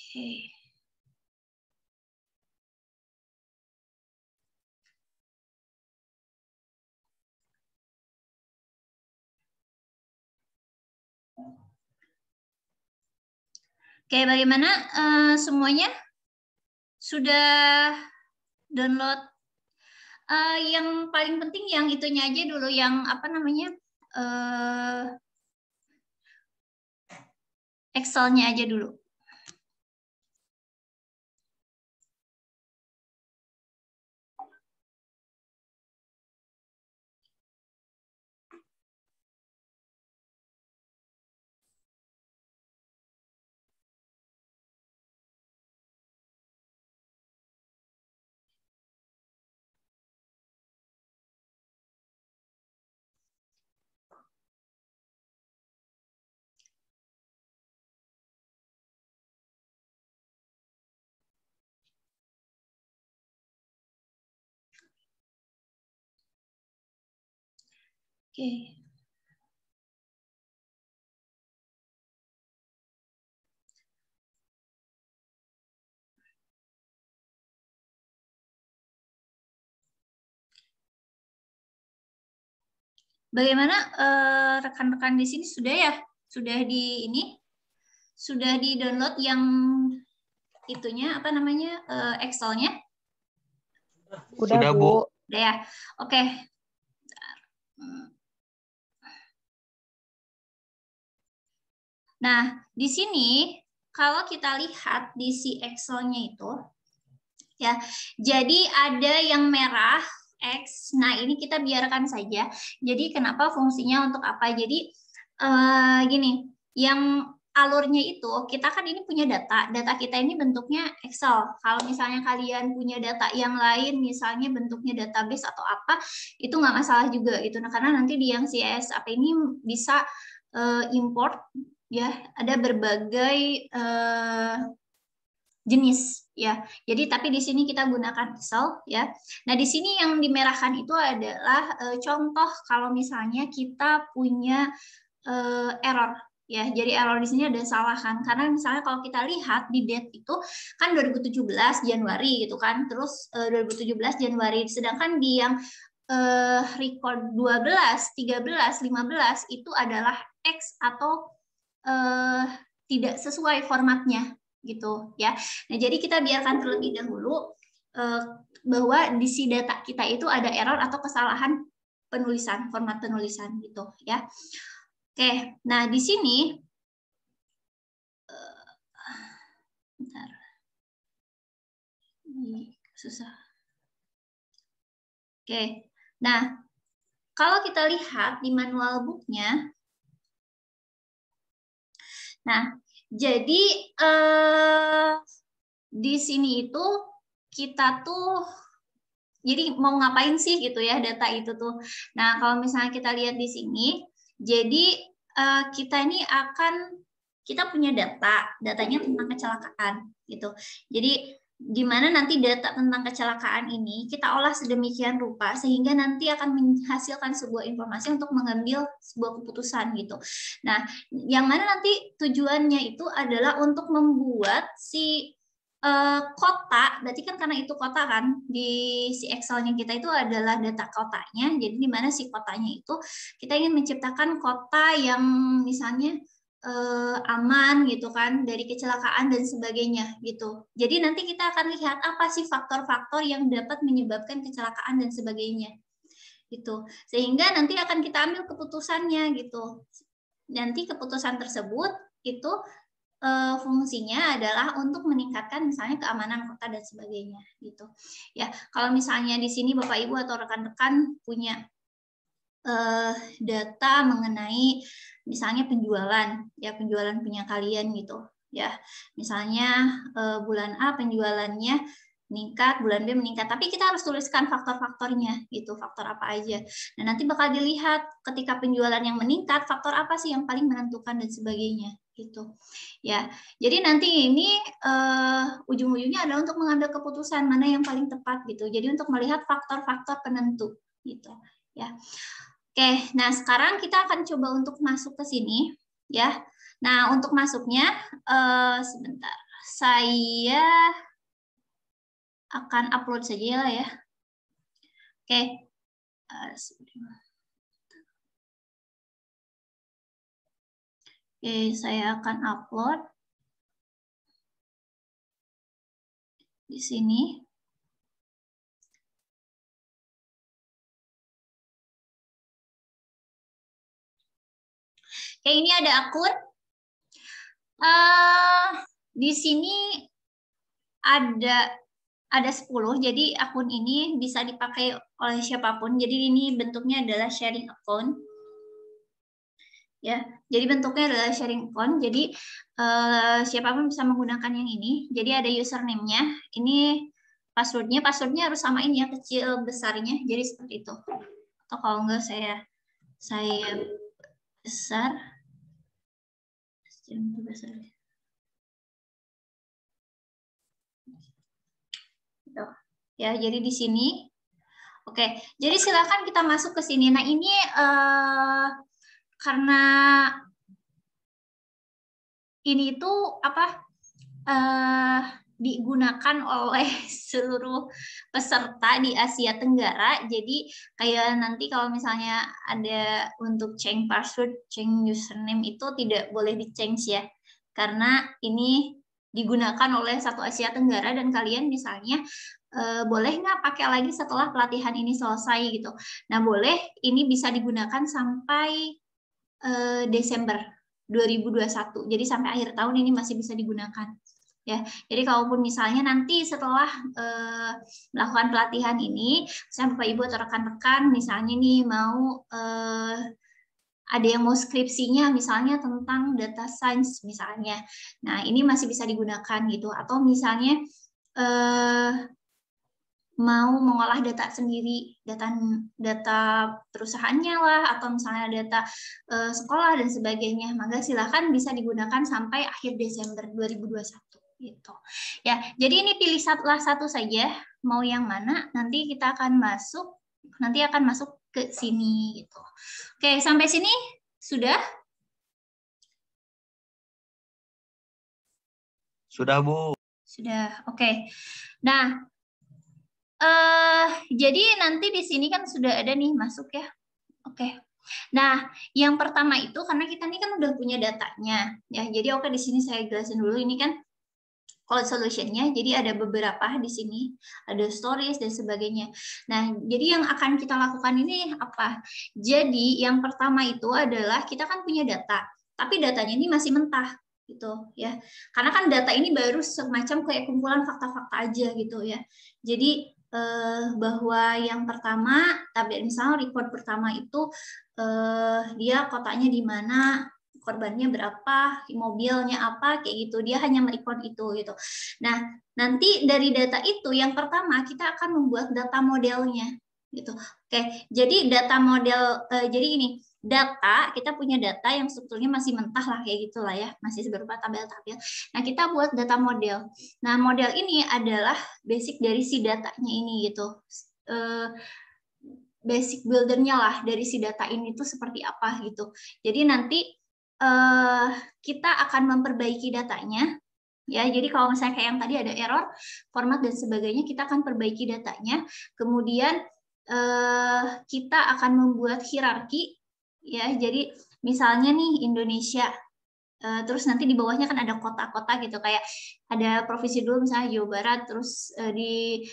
Oke. Oke, bagaimana semuanya? Sudah download? Yang paling penting yang itunya aja dulu, yang apa namanya? Excel-nya aja dulu. Oke. Bagaimana rekan-rekan di sini sudah ya? Sudah di ini? Sudah di download yang itunya apa namanya? Excel-nya? Udah, Bu. Udah ya. Oke. Nah, di sini kalau kita lihat di si Excel-nya itu ya, jadi ada yang merah X. Nah, ini kita biarkan saja. Jadi kenapa fungsinya untuk apa? Jadi gini, yang alurnya itu kita kan ini punya data kita ini bentuknya Excel. Kalau misalnya kalian punya data yang lain, misalnya bentuknya database atau apa, itu nggak masalah juga gitu. Nah, karena nanti di yang CSS apa ini bisa import ya, ada berbagai jenis ya. Jadi tapi di sini kita gunakan Excel ya. Nah, di sini yang dimerahkan itu adalah contoh kalau misalnya kita punya error ya. Jadi error di sini ada salah kan. Karena misalnya kalau kita lihat di date itu kan 2017 Januari gitu kan. Terus 2017 Januari, sedangkan di yang record 12, 13, 15 itu adalah X atau tidak sesuai formatnya gitu ya. Nah, jadi kita biarkan terlebih dahulu bahwa di si data kita itu ada error atau kesalahan penulisan, format penulisan gitu ya. Oke, nah di sini bentar. Ini susah. Oke. Nah, kalau kita lihat di manual book-nya, nah, jadi di sini itu kita tuh jadi mau ngapain sih gitu ya data itu tuh. Nah, kalau misalnya kita lihat di sini, jadi kita ini kita punya datanya tentang kecelakaan gitu. Jadi di mana nanti data tentang kecelakaan ini kita olah sedemikian rupa sehingga nanti akan menghasilkan sebuah informasi untuk mengambil sebuah keputusan gitu. Nah, yang mana nanti tujuannya itu adalah untuk membuat si kota, berarti kan karena itu kota kan, di si Excel-nya kita itu adalah data kotanya, jadi di mana si kotanya itu kita ingin menciptakan kota yang misalnya aman gitu kan dari kecelakaan dan sebagainya gitu. Jadi nanti kita akan lihat apa sih faktor-faktor yang dapat menyebabkan kecelakaan dan sebagainya gitu. Sehingga nanti akan kita ambil keputusannya gitu. Nanti keputusan tersebut itu fungsinya adalah untuk meningkatkan misalnya keamanan kota dan sebagainya gitu. Ya, kalau misalnya di sini Bapak Ibu atau rekan-rekan punya data mengenai misalnya penjualan punya kalian gitu ya, misalnya bulan A penjualannya meningkat, bulan B meningkat, tapi kita harus tuliskan faktor-faktornya gitu, faktor apa aja. Nah, nanti bakal dilihat ketika penjualan yang meningkat, faktor apa sih yang paling menentukan dan sebagainya gitu ya. Jadi nanti ini ujung-ujungnya adalah untuk mengambil keputusan mana yang paling tepat gitu, jadi untuk melihat faktor-faktor penentu gitu ya. Oke, nah sekarang kita akan coba untuk masuk ke sini ya. Nah, untuk masuknya sebentar, saya akan upload saja ya. Oke. Oke, saya akan upload di sini. Oke, ini ada akun. Di sini ada 10, jadi akun ini bisa dipakai oleh siapapun. Jadi ini bentuknya adalah sharing account. Ya, jadi bentuknya adalah sharing account. Jadi siapapun bisa menggunakan yang ini. Jadi ada username-nya. Ini passwordnya harus samain ya, kecil besarnya. Jadi seperti itu. Atau kalau enggak saya besar. Ya, jadi di sini. Oke, jadi silakan kita masuk ke sini. Nah, ini karena ini tuh digunakan oleh seluruh peserta di Asia Tenggara. Jadi kayak nanti kalau misalnya ada untuk change password, change username itu tidak boleh di-change ya. Karena ini digunakan oleh satu Asia Tenggara dan kalian misalnya boleh nggak pakai lagi setelah pelatihan ini selesai gitu. Nah, boleh, ini bisa digunakan sampai Desember 2021. Jadi sampai akhir tahun ini masih bisa digunakan. Ya, jadi kalaupun misalnya nanti setelah melakukan pelatihan ini, misalnya Bapak Ibu atau rekan-rekan misalnya nih mau ada yang mau skripsinya misalnya tentang data science misalnya. Nah, ini masih bisa digunakan gitu. Atau misalnya mau mengolah data sendiri, data perusahaannya lah, atau misalnya data sekolah dan sebagainya, maka silakan bisa digunakan sampai akhir Desember 2021 gitu. Ya, jadi ini pilih satu saja, mau yang mana, nanti kita akan masuk ke sini gitu. Oke, sampai sini sudah? Sudah, Bu. Sudah, oke. Nah, jadi nanti di sini kan sudah ada nih masuk ya. Oke. Nah, yang pertama itu karena kita ini kan udah punya datanya ya. Jadi oke, di sini saya jelasin dulu ini kan cloud solution-nya. Jadi ada beberapa di sini, ada stories dan sebagainya. Nah, jadi yang akan kita lakukan ini apa? Jadi yang pertama itu adalah kita kan punya data, tapi datanya ini masih mentah gitu ya. Karena kan data ini baru semacam kayak kumpulan fakta-fakta aja gitu ya. Jadi bahwa yang pertama, misalnya record pertama itu dia kotanya di mana, korbannya berapa, mobilnya apa, kayak gitu. Dia hanya merecord itu gitu. Nah, nanti dari data itu yang pertama kita akan membuat data modelnya gitu. Oke, jadi data model jadi ini data, kita punya data yang sebetulnya masih mentah lah kayak gitulah ya, masih berupa tabel-tabel. Nah, kita buat data model. Nah, model ini adalah basic dari si datanya ini gitu. Basic buildernya lah dari si data ini tuh seperti apa gitu. Jadi nanti kita akan memperbaiki datanya. Ya, jadi kalau misalnya kayak yang tadi ada error, format dan sebagainya, kita akan perbaiki datanya. Kemudian kita akan membuat hierarki. Ya, jadi misalnya nih Indonesia, terus nanti di bawahnya kan ada kota-kota gitu, kayak ada provinsi dulu misalnya Jawa Barat, terus di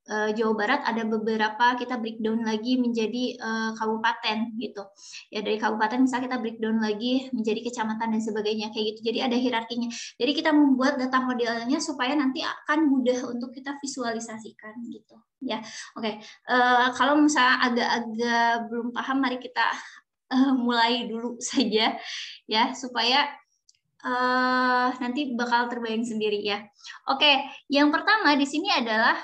Jawa Barat ada beberapa kita breakdown lagi menjadi kabupaten gitu. Ya, dari kabupaten misalnya kita breakdown lagi menjadi kecamatan dan sebagainya kayak gitu. Jadi ada hierarkinya. Jadi kita membuat data modelnya supaya nanti akan mudah untuk kita visualisasikan gitu. Ya, oke. Kalau misalnya agak-agak belum paham, mari kita mulai dulu saja ya supaya nanti bakal terbayang sendiri ya. Oke, yang pertama di sini adalah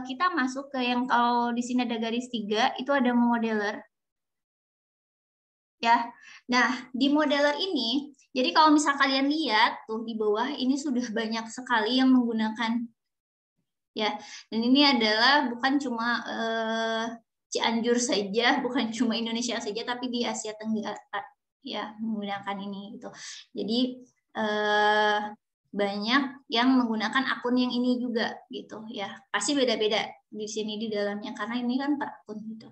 kita masuk ke yang kalau di sini ada garis 3 itu ada modeler. Ya. Nah, di modeler ini, jadi kalau misal kalian lihat tuh di bawah ini sudah banyak sekali yang menggunakan ya. Dan ini adalah bukan cuma Cianjur saja, bukan cuma Indonesia saja, tapi di Asia Tenggara ya menggunakan ini gitu. Jadi banyak yang menggunakan akun yang ini juga gitu ya. Pasti beda-beda di sini di dalamnya karena ini kan per akun gitu.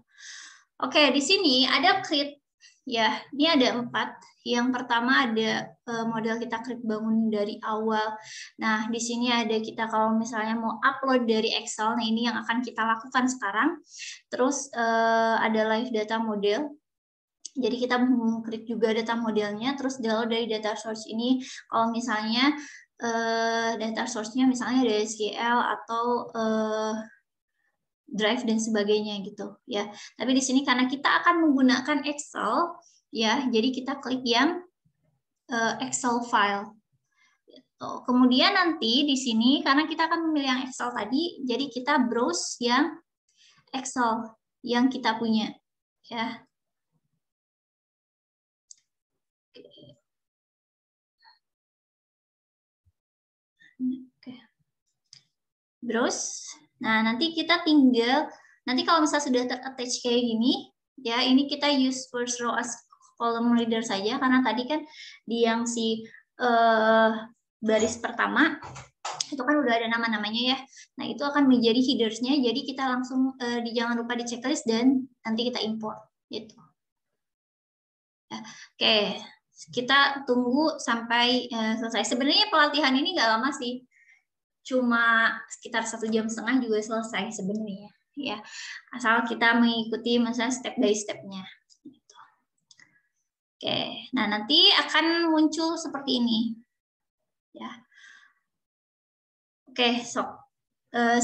Oke, di sini ada create ya. Ini ada 4. Yang pertama ada model kita create bangun dari awal. Nah, di sini ada kita kalau misalnya mau upload dari Excel. Nah, ini yang akan kita lakukan sekarang. Terus ada live data model. Jadi kita mengklik juga data modelnya, terus download dari data source ini. Kalau misalnya data source-nya misalnya dari SQL atau Drive dan sebagainya gitu ya. Tapi di sini karena kita akan menggunakan Excel ya, jadi kita klik yang Excel file. Gitu. Kemudian nanti di sini karena kita akan memilih yang Excel tadi, jadi kita browse yang Excel yang kita punya ya. Oke. Browse. Nah, nanti kita tinggal, nanti kalau misalnya sudah ter-attach kayak gini, ya ini kita use first row as column reader saja, karena tadi kan di yang si baris pertama, itu kan udah ada nama-namanya ya. Nah, itu akan menjadi headers-nya, jadi kita langsung, jangan lupa di checklist dan nanti kita import. Gitu. Ya. Oke, kita tunggu sampai selesai. Sebenarnya pelatihan ini nggak lama sih. Cuma sekitar 1,5 jam juga selesai sebenarnya ya, asal kita mengikuti misalnya step by stepnya gitu. Oke, nah nanti akan muncul seperti ini ya. Oke, sok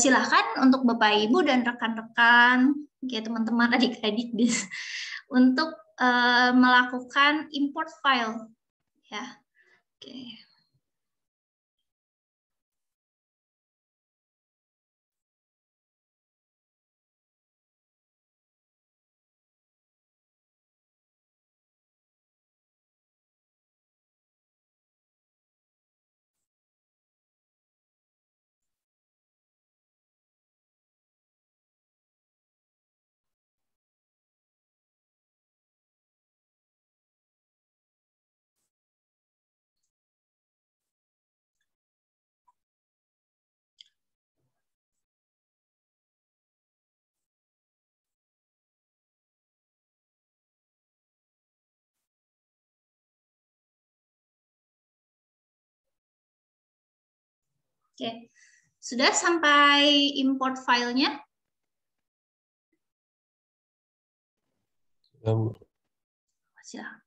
silahkan untuk Bapak Ibu dan rekan-rekan ya, teman-teman adik-adik untuk melakukan import file ya. Oke. Oke, sudah sampai import filenya? Silakan.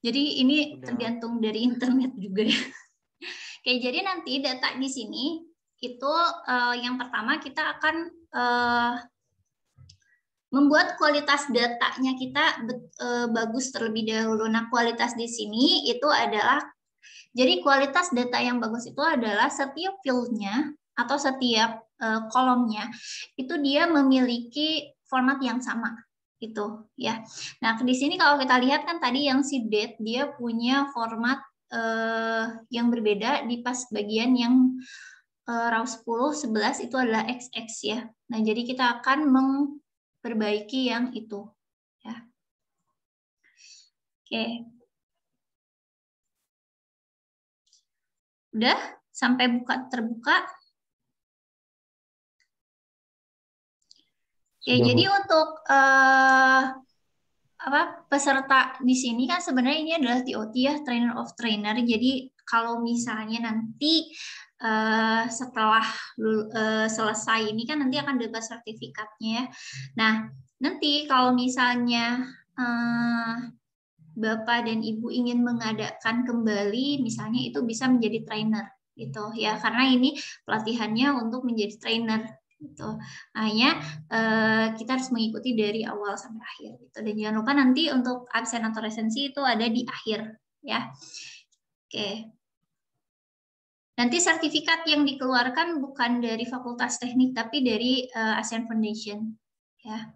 Jadi ini tergantung dari internet juga ya. Oke, jadi nanti data di sini itu yang pertama kita akan membuat kualitas datanya kita bagus terlebih dahulu. Nah, kualitas di sini itu adalah, jadi kualitas data yang bagus itu adalah setiap field-nya atau setiap kolomnya itu dia memiliki format yang sama gitu ya. Nah, di sini kalau kita lihat kan tadi yang si date dia punya format yang berbeda di pas bagian yang row 10, 11 itu adalah XX ya. Nah, jadi kita akan memperbaiki yang itu ya. Oke. Udah sampai terbuka. Oke, jadi untuk peserta di sini kan sebenarnya ini adalah TOT ya, trainer of trainer. Jadi kalau misalnya nanti setelah selesai ini kan nanti akan dapat sertifikatnya ya. Nah, nanti kalau misalnya Bapak dan Ibu ingin mengadakan kembali, misalnya itu bisa menjadi trainer gitu ya, karena ini pelatihannya untuk menjadi trainer gitu. Hanya kita harus mengikuti dari awal sampai akhir gitu. Dan jangan lupa nanti untuk absen atau resensi itu ada di akhir ya. Oke. Nanti sertifikat yang dikeluarkan bukan dari Fakultas Teknik tapi dari ASEAN Foundation ya.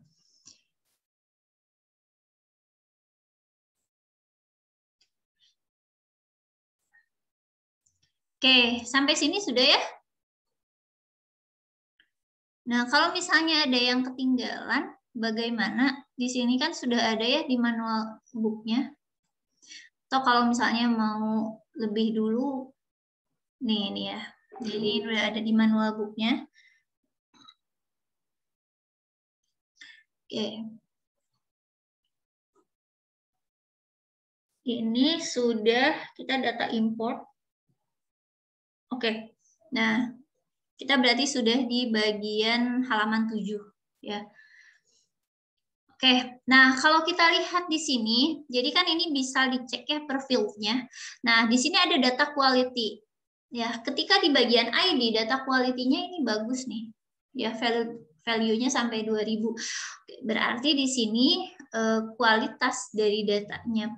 Oke, sampai sini sudah ya? Nah, kalau misalnya ada yang ketinggalan, bagaimana? Di sini kan sudah ada ya di manual book-nya. Atau kalau misalnya mau lebih dulu, Ini ya. Jadi udah ada di manual booknya. Oke. Ini sudah kita data import. Oke. Nah, kita berarti sudah di bagian halaman 7 ya. Oke, nah kalau kita lihat di sini, jadi kan ini bisa dicek ya per field-nya. Nah, di sini ada data quality. Ya, ketika di bagian ID, data quality-nya ini bagus nih. Ya, value-nya sampai 2000. Berarti di sini kualitas dari datanya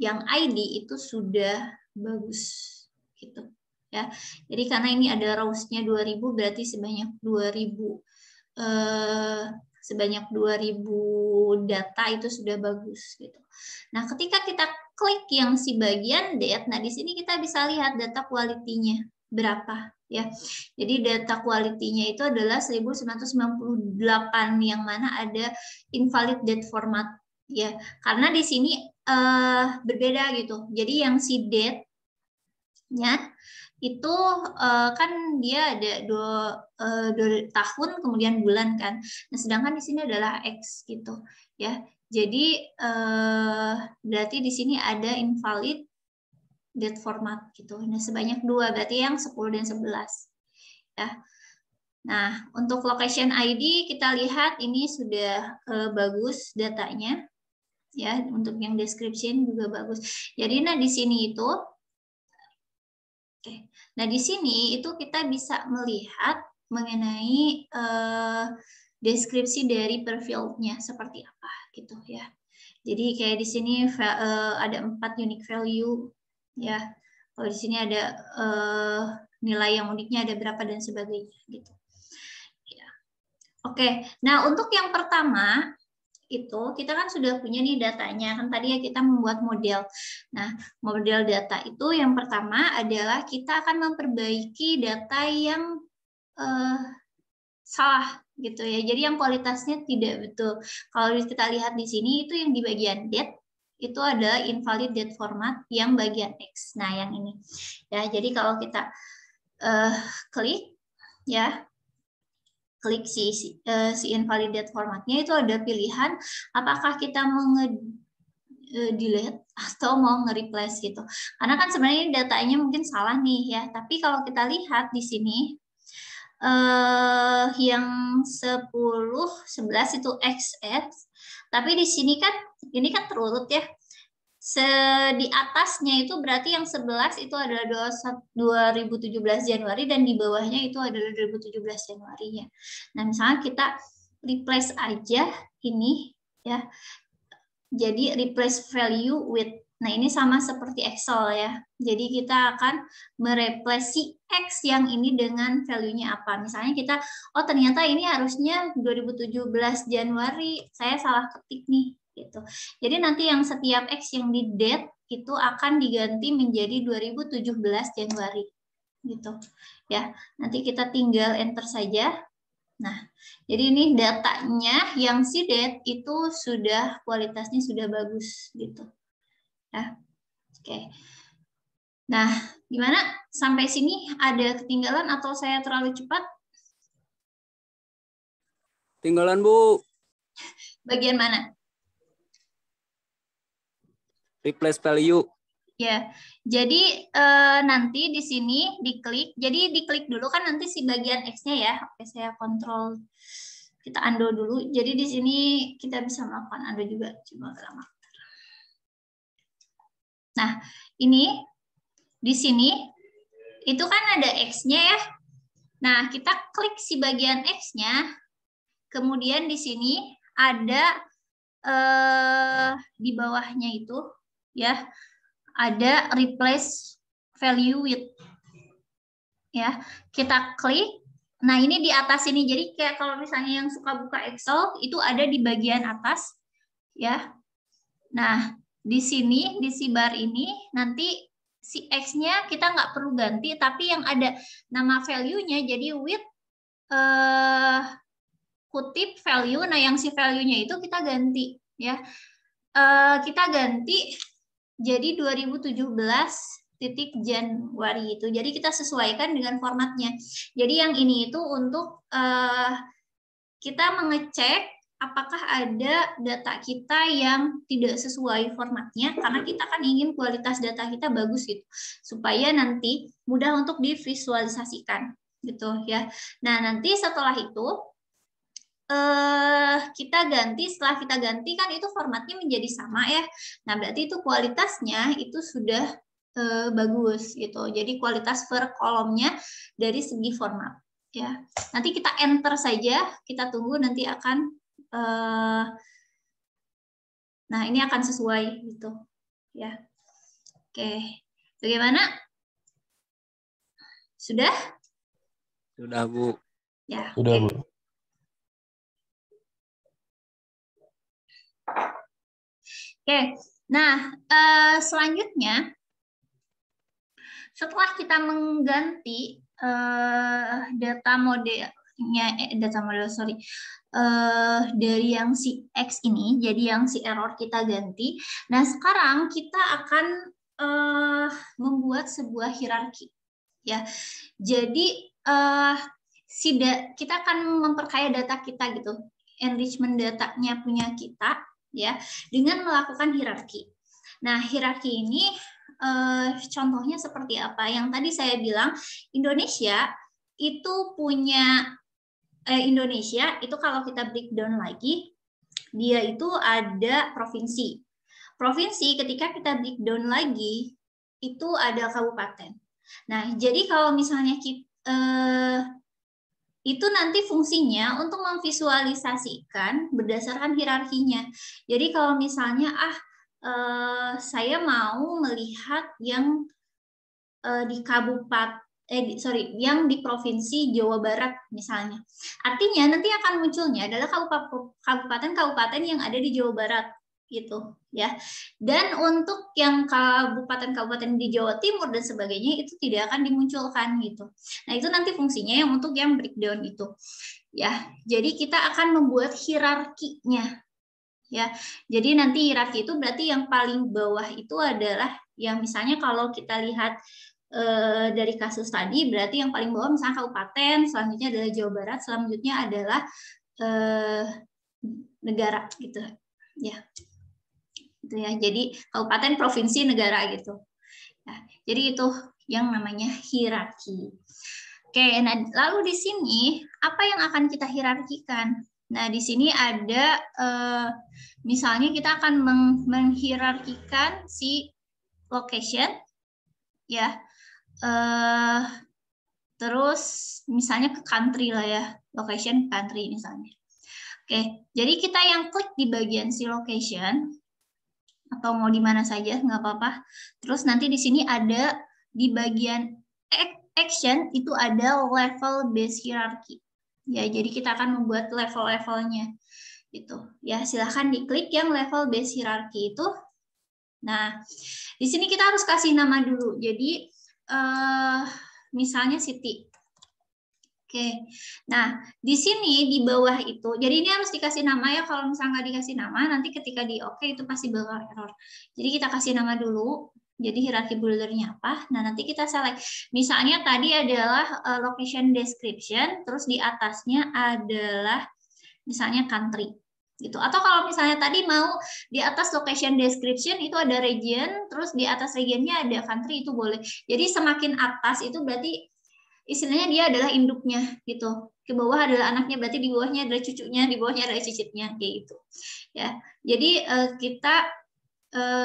yang ID itu sudah bagus gitu. Ya. Jadi karena ini ada rows-nya 2000 berarti sebanyak 2000 data itu sudah bagus gitu. Nah, ketika kita klik yang si bagian date, nah di sini kita bisa lihat data quality-nya berapa ya. Jadi data quality-nya itu adalah 1998 yang mana ada invalid date format ya. Karena di sini berbeda gitu. Jadi yang si date-nya itu kan dia ada dua tahun kemudian bulan kan. Nah, sedangkan di sini adalah X gitu ya. Jadi berarti di sini ada invalid date format gitu. Nah, sebanyak 2 berarti yang 10 dan 11 ya. Nah, untuk location ID kita lihat ini sudah bagus datanya ya, untuk yang description juga bagus. Jadi nah di sini itu Oke. Nah, di sini itu kita bisa melihat mengenai deskripsi dari per field-nya seperti apa gitu ya. Jadi kayak di sini ada 4 unique value ya. Kalau di sini ada nilai yang uniknya ada berapa dan sebagainya gitu. Ya. Oke. Nah, untuk yang pertama itu kita kan sudah punya nih datanya, kan tadi ya kita membuat model. Nah, model data itu yang pertama adalah kita akan memperbaiki data yang salah gitu ya. Jadi yang kualitasnya tidak betul. Kalau kita lihat di sini itu yang di bagian date itu ada invalid date format yang bagian X. Nah, yang ini. Ya, jadi kalau kita klik ya klik si invalidate formatnya itu ada pilihan apakah kita mau delete atau mau nge-replace gitu. Karena kan sebenarnya datanya mungkin salah nih ya, tapi kalau kita lihat di sini yang 10 11 itu XF, tapi di sini kan ini kan terurut ya. Di atasnya itu berarti yang 11 itu adalah 2017 Januari dan di bawahnya itu adalah 2017 Januari ya. Nah, misalnya kita replace aja ini ya. Jadi replace value with. Nah, ini sama seperti Excel ya. Jadi kita akan mereplace si X yang ini dengan value-nya apa. Misalnya kita, oh ternyata ini harusnya 2017 Januari, saya salah ketik nih gitu. Jadi nanti yang setiap X yang di date itu akan diganti menjadi 2017 Januari gitu ya. Nanti kita tinggal enter saja. Nah, jadi ini datanya yang si date itu sudah kualitasnya sudah bagus gitu. Ya. Oke. Nah, gimana? Sampai sini ada ketinggalan atau saya terlalu cepat? Tinggalan, Bu. Bagian mana? Replace value. Ya, jadi nanti di sini diklik. Jadi diklik dulu kan nanti si bagian X-nya ya. Oke, saya kontrol. Kita undo dulu. Jadi di sini kita bisa melakukan undo juga. Coba lama. Nah, ini di sini itu kan ada X-nya ya. Nah, kita klik si bagian X-nya. Kemudian di sini ada di bawahnya itu ya ada replace value with ya. Kita klik. Nah, ini di atas ini. Jadi kayak kalau misalnya yang suka buka Excel itu ada di bagian atas ya. Nah, di sini di si bar ini nanti si X-nya kita nggak perlu ganti, tapi yang ada nama value-nya jadi with kutip value. Nah, yang si value-nya itu kita ganti ya. Kita ganti jadi 2017 Januari itu. Jadi kita sesuaikan dengan formatnya. Jadi yang ini itu untuk kita mengecek apakah ada data kita yang tidak sesuai formatnya, karena kita kan ingin kualitas data kita bagus gitu, supaya nanti mudah untuk divisualisasikan gitu ya. Nah, nanti setelah itu setelah kita ganti kan itu formatnya menjadi sama ya. Nah, berarti itu kualitasnya itu sudah bagus gitu. Jadi kualitas per kolomnya dari segi format ya. Nanti kita enter saja, kita tunggu nanti akan nah ini akan sesuai gitu ya. Oke, bagaimana? Sudah? Sudah, Bu. Ya, Sudah, oke. Bu. Oke, nah selanjutnya setelah kita mengganti data modelnya, dari yang si X ini, jadi yang si error kita ganti. Nah, sekarang kita akan membuat sebuah hierarki, ya. Jadi kita akan memperkaya data kita gitu, enrichment datanya punya kita, ya, dengan melakukan hierarki. Nah, hierarki ini contohnya seperti apa? Yang tadi saya bilang, Indonesia itu punya Indonesia itu kalau kita breakdown lagi, dia itu ada provinsi. Provinsi ketika kita breakdown lagi itu ada kabupaten. Nah, jadi kalau misalnya itu nanti fungsinya untuk memvisualisasikan berdasarkan hierarkinya. Jadi kalau misalnya saya mau melihat yang di yang di provinsi Jawa Barat misalnya. Artinya nanti akan munculnya adalah kabupaten-kabupaten yang ada di Jawa Barat gitu ya. Dan untuk yang kabupaten-kabupaten di Jawa Timur dan sebagainya itu tidak akan dimunculkan gitu. Nah, itu nanti fungsinya yang untuk yang breakdown itu. Ya, jadi kita akan membuat hierarkinya. Ya, jadi nanti hierarki itu berarti yang paling bawah itu adalah yang misalnya kalau kita lihat dari kasus tadi berarti yang paling bawah misalnya kabupaten, selanjutnya adalah Jawa Barat, selanjutnya adalah negara gitu ya. Gitu ya. Jadi kabupaten, provinsi, negara gitu. Nah, jadi itu yang namanya hierarki. Oke, nah lalu di sini apa yang akan kita hierarkikan? Nah, di sini ada misalnya kita akan menghierarkikan si location ya. Terus misalnya ke country lah ya, location country misalnya. Oke, jadi kita yang klik di bagian si location atau mau di mana saja nggak apa-apa. Terus nanti di sini ada di bagian action itu ada level base hierarchy. Ya, jadi kita akan membuat level-levelnya gitu. Ya, silahkan diklik yang level base hierarchy itu. Nah, di sini kita harus kasih nama dulu. Jadi misalnya city. Oke, nah di sini di bawah itu, jadi ini harus dikasih nama ya. Kalau misalnya nggak dikasih nama, nanti ketika di oke itu pasti bakal error. Jadi kita kasih nama dulu. Jadi hierarki buildernya apa? Nah nanti kita select. Misalnya tadi adalah location description, terus di atasnya adalah misalnya country. Gitu. Atau kalau misalnya tadi mau di atas location description itu ada region, terus di atas regionnya ada country, itu boleh. Jadi semakin atas itu berarti istilahnya dia adalah induknya gitu. Ke bawah adalah anaknya, berarti di bawahnya adalah cucunya, di bawahnya adalah cicitnya kayak gitu. Ya. Jadi kita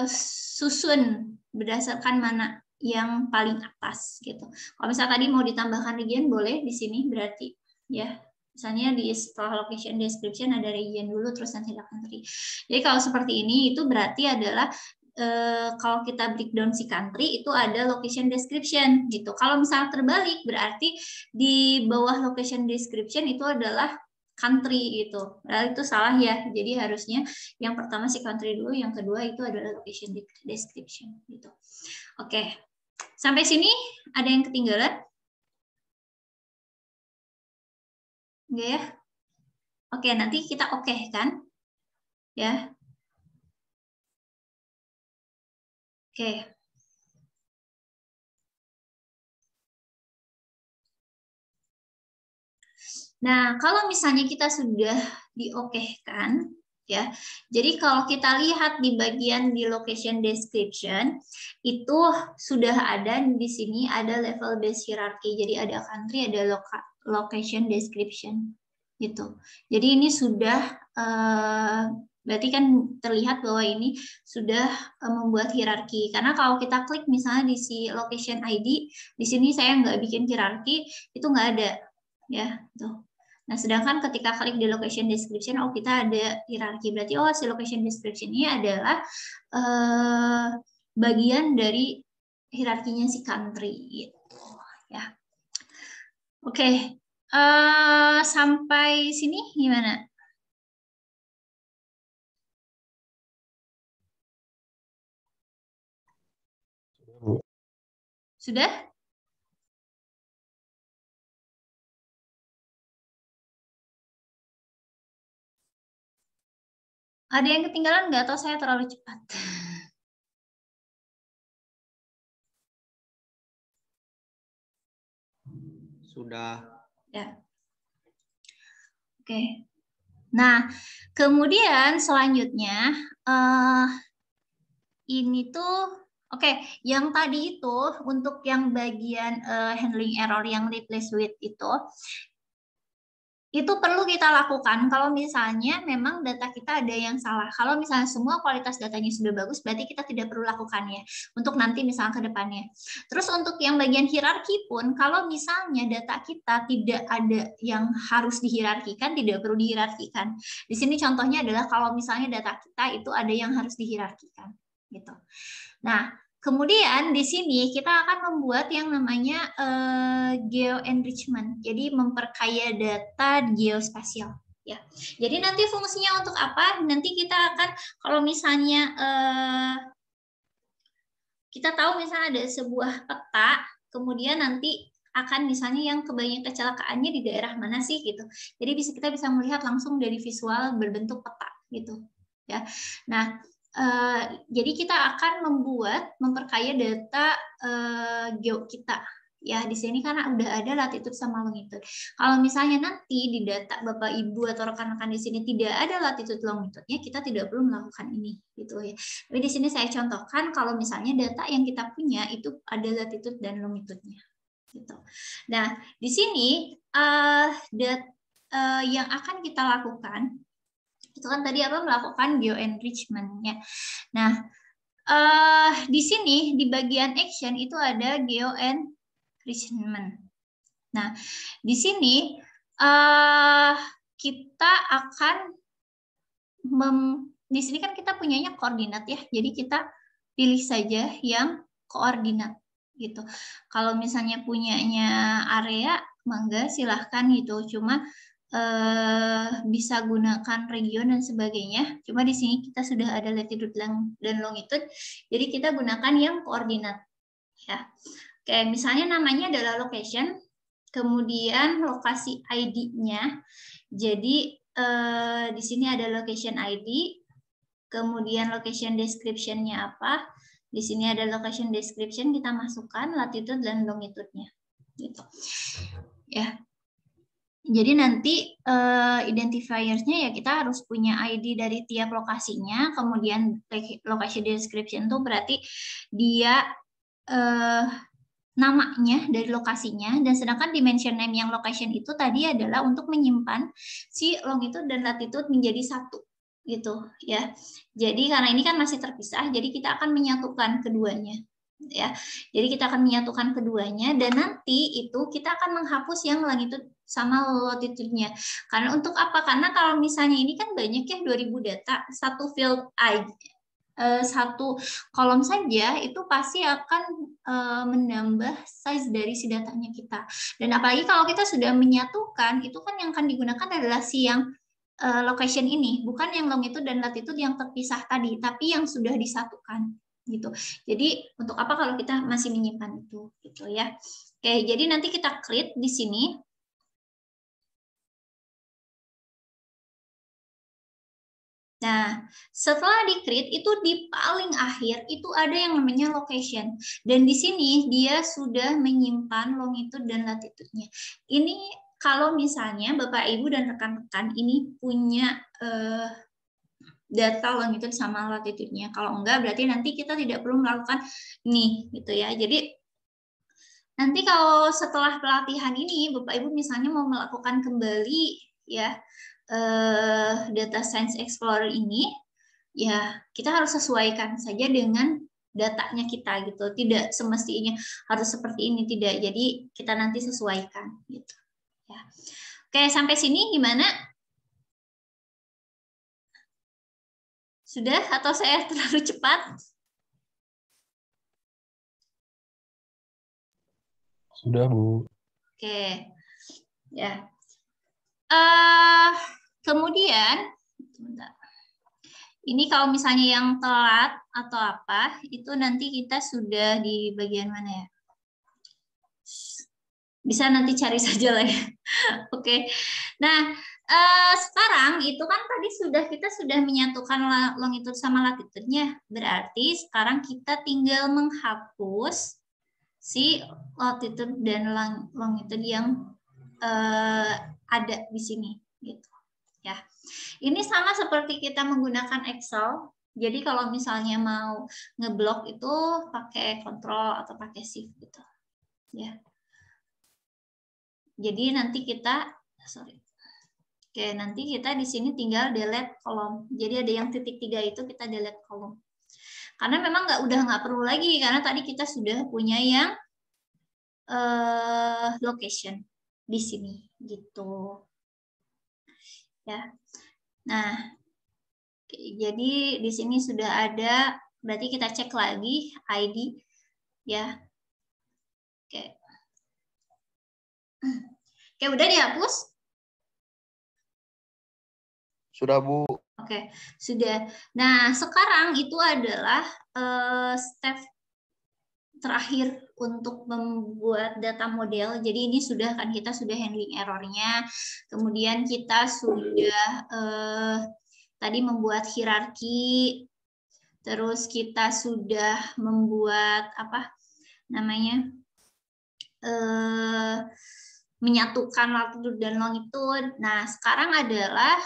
susun berdasarkan mana yang paling atas gitu. Kalau misalnya tadi mau ditambahkan region boleh di sini berarti ya. Misalnya di setelah location description ada region dulu terus nanti ada country. Jadi kalau seperti ini itu berarti adalah kalau kita breakdown si country itu ada location description gitu. Kalau misalnya terbalik berarti di bawah location description itu adalah country gitu. Padahal itu salah ya. Jadi harusnya yang pertama si country dulu, yang kedua itu adalah location description gitu. Oke. Sampai sini ada yang ketinggalan? Enggak ya? Oke, nanti kita oke kan? Ya. Oke. Nah, kalau misalnya kita sudah diokekan, ya. Jadi kalau kita lihat di bagian di location description itu sudah ada di sini ada level based hierarchy. Jadi ada country, ada location description gitu. Jadi ini sudah berarti kan terlihat bahwa ini sudah membuat hierarki. Karena kalau kita klik misalnya di si location ID, di sini saya nggak bikin hierarki, itu nggak ada, ya. Tuh. Nah, sedangkan ketika klik di location description, oh kita ada hierarki. Berarti oh si location description ini adalah bagian dari hierarkinya si country gitu, ya. Oke. Sampai sini gimana? Sudah? Ada yang ketinggalan nggak atau saya terlalu cepat? Sudah. Ya. Oke. Nah, kemudian selanjutnya ini tuh oke, yang tadi itu untuk yang bagian handling error yang replace with itu perlu kita lakukan kalau misalnya memang data kita ada yang salah. Kalau misalnya semua kualitas datanya sudah bagus, berarti kita tidak perlu lakukannya untuk nanti misalnya ke depannya. Terus untuk yang bagian hierarki pun, kalau misalnya data kita tidak ada yang harus dihierarkikan, tidak perlu dihierarkikan. Di sini contohnya adalah kalau misalnya data kita itu ada yang harus dihierarkikan, gitu. Nah, kemudian di sini kita akan membuat yang namanya geo enrichment. Jadi memperkaya data geospasial, ya. Jadi nanti fungsinya untuk apa? Nanti kita akan kalau misalnya kita tahu misalnya ada sebuah peta, kemudian nanti akan misalnya yang kebanyakan kecelakaannya di daerah mana sih gitu. Jadi kita bisa melihat langsung dari visual berbentuk peta gitu, ya. Nah, jadi kita akan memperkaya data geo kita, ya. Di sini karena udah ada latitude sama longitude. Kalau misalnya nanti di data Bapak Ibu atau rekan-rekan di sini tidak ada latitude longitude-nya, kita tidak perlu melakukan ini, gitu ya. Tapi di sini saya contohkan kalau misalnya data yang kita punya itu ada latitude dan longitude-nya, gitu. Nah, di sini yang akan kita lakukan itu kan tadi apa, melakukan geo-enrichment-nya. Nah, di sini di bagian action itu ada geo-enrichment. Nah, di sini kita akan di sini kan kita punyanya koordinat ya. Jadi kita pilih saja yang koordinat gitu. Kalau misalnya punyanya area, mangga silahkan gitu. Cuma bisa gunakan region dan sebagainya. Cuma di sini kita sudah ada latitude dan longitude, jadi kita gunakan yang koordinat, ya. Oke, misalnya namanya adalah location, kemudian lokasi ID-nya. Jadi di sini ada location ID, kemudian location description-nya apa. Di sini ada location description, kita masukkan latitude dan longitude-nya, gitu. Ya. Jadi nanti identifiersnya ya kita harus punya ID dari tiap lokasinya, kemudian location description itu berarti dia namanya dari lokasinya, dan sedangkan dimension name yang location itu tadi adalah untuk menyimpan si longitude dan latitude menjadi satu, gitu ya. Jadi karena ini kan masih terpisah, jadi kita akan menyatukan keduanya, ya. Jadi kita akan menyatukan keduanya dan nanti itu kita akan menghapus yang longitude sama latitude-nya. Karena untuk apa? Karena kalau misalnya ini kan banyak ya 2000 data, satu field satu kolom saja itu pasti akan menambah size dari si datanya kita. Dan apalagi kalau kita sudah menyatukan, itu kan yang akan digunakan adalah si yang location ini, bukan yang longitude dan latitude yang terpisah tadi, tapi yang sudah disatukan gitu. Jadi untuk apa kalau kita masih menyimpan itu gitu ya. Oke, jadi nanti kita create di sini. Nah, setelah di-create itu di paling akhir itu ada yang namanya location. Dan di sini dia sudah menyimpan longitude dan latitude-nya. Ini kalau misalnya Bapak Ibu dan rekan-rekan ini punya data longitude sama latitude-nya. Kalau enggak berarti nanti kita tidak perlu melakukan ini gitu ya. Jadi nanti kalau setelah pelatihan ini Bapak Ibu misalnya mau melakukan kembali ya data science explorer ini, ya kita harus sesuaikan saja dengan datanya kita gitu. Tidak semestinya harus seperti ini, tidak. Jadi kita nanti sesuaikan gitu. Ya. Oke, sampai sini gimana? Sudah atau saya terlalu cepat? Sudah, Bu. Oke. Ya. Kemudian bentar. Ini kalau misalnya yang telat atau apa, itu nanti kita sudah di bagian mana ya? Bisa nanti cari saja lah ya. Oke. Nah, sekarang itu kan tadi kita sudah menyatukan longitude sama latitude-nya. Berarti sekarang kita tinggal menghapus si latitude dan longitude yang ada di sini gitu. Ya. Ini sama seperti kita menggunakan Excel. Jadi kalau misalnya mau ngeblok itu pakai Control atau pakai Shift gitu. Ya. Jadi nanti kita Oke, nanti kita di sini tinggal delete kolom. Jadi ada yang titik 3 itu kita delete kolom. Karena memang udah nggak perlu lagi karena tadi kita sudah punya yang location di sini gitu. Ya. Nah, jadi di sini sudah ada, berarti kita cek lagi ID ya. Oke. Oke, udah dihapus? Sudah, Bu. Oke, sudah. Nah, sekarang itu adalah step terakhir untuk membuat data model. Jadi ini sudah kan kita sudah handling errornya. Kemudian kita sudah tadi membuat hierarki. Terus kita sudah membuat apa namanya? Menyatukan latitude dan longitude. Nah, sekarang adalah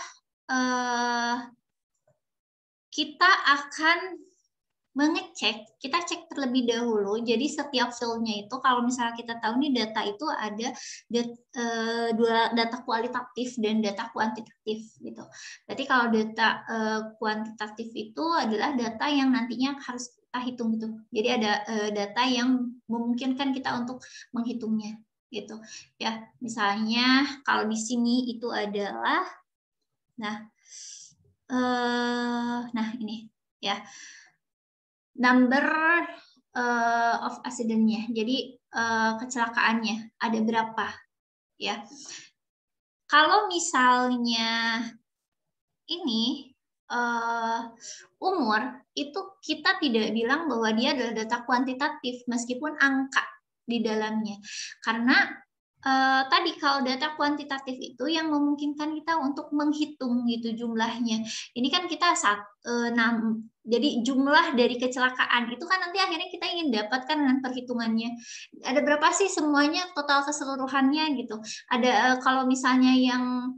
kita akan mengecek, kita cek terlebih dahulu. Jadi setiap field-nya itu kalau misalnya kita tahu nih data itu ada dua data kualitatif dan data kuantitatif gitu. Berarti kalau data kuantitatif itu adalah data yang nantinya harus kita hitung gitu. Jadi ada data yang memungkinkan kita untuk menghitungnya gitu. Ya, misalnya kalau di sini itu adalah nah ini ya. Number of accident-nya. Jadi kecelakaannya ada berapa ya. Kalau misalnya ini umur itu kita tidak bilang bahwa dia adalah data kuantitatif meskipun angka di dalamnya. Karena tadi kalau data kuantitatif itu yang memungkinkan kita untuk menghitung gitu jumlahnya. Ini kan kita jadi jumlah dari kecelakaan itu kan nanti akhirnya kita ingin dapatkan dengan perhitungannya. Ada berapa sih semuanya total keseluruhannya gitu. Ada kalau misalnya yang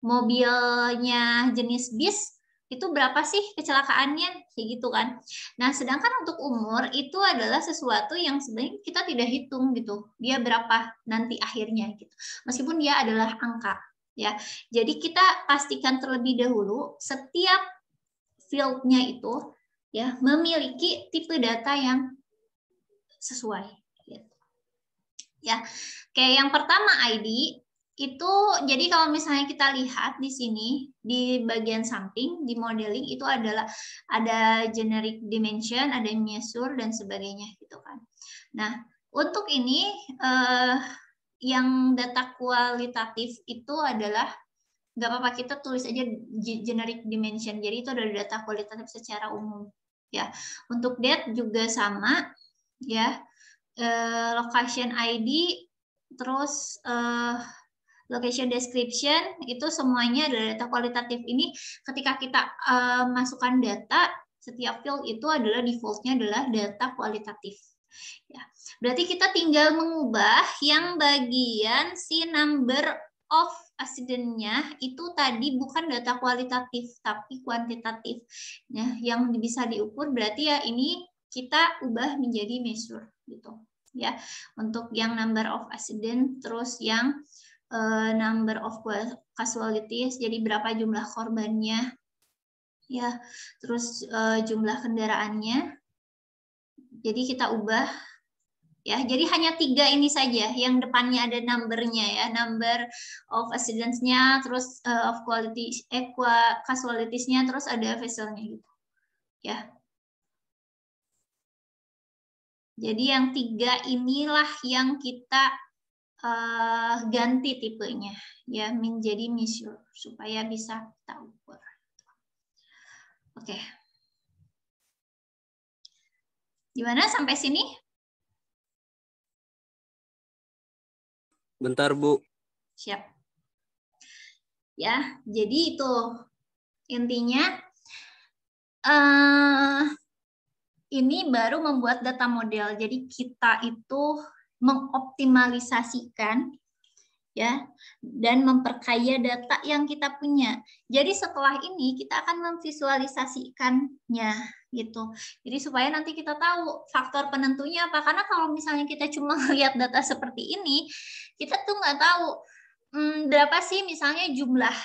mobilnya jenis bis itu berapa sih kecelakaannya kayak gitu kan. Nah, sedangkan untuk umur itu adalah sesuatu yang sebenarnya kita tidak hitung gitu. Dia berapa nanti akhirnya gitu. Meskipun dia adalah angka ya. Jadi kita pastikan terlebih dahulu setiap field-nya itu ya memiliki tipe data yang sesuai gitu. Ya. Kayak yang pertama ID itu jadi kalau misalnya kita lihat di sini di bagian samping di modeling itu adalah ada generic dimension, ada measure dan sebagainya gitu kan. Nah, untuk ini yang data kualitatif itu adalah nggak apa-apa kita tulis aja generic dimension. Jadi itu adalah data kualitatif secara umum ya. Untuk date juga sama ya. Location ID terus location description itu semuanya adalah data kualitatif. Ini ketika kita masukkan data, setiap field itu adalah defaultnya adalah data kualitatif. Ya, berarti kita tinggal mengubah yang bagian si number of accident-nya itu tadi bukan data kualitatif tapi kuantitatif. Nah, yang bisa diukur berarti ya ini kita ubah menjadi measure gitu. Ya, untuk yang number of accident, terus yang number of casualties, jadi berapa jumlah korbannya, ya, terus jumlah kendaraannya. Jadi kita ubah, ya. Jadi hanya 3 ini saja, yang depannya ada numbernya ya, number of accidents-nya, terus of casualties-nya, terus ada vessel-nya gitu, ya. Jadi yang 3 inilah yang kita ganti tipenya ya menjadi measure supaya bisa kita ukur. Oke. Gimana sampai sini? Bentar, Bu. Siap. Ya, jadi itu intinya ini baru membuat data model. Jadi kita itu mengoptimalisasikan ya dan memperkaya data yang kita punya. Jadi setelah ini kita akan memvisualisasikannya gitu. Jadi supaya nanti kita tahu faktor penentunya apa. Karena kalau misalnya kita cuma lihat data seperti ini, kita tuh nggak tahu berapa sih misalnya jumlah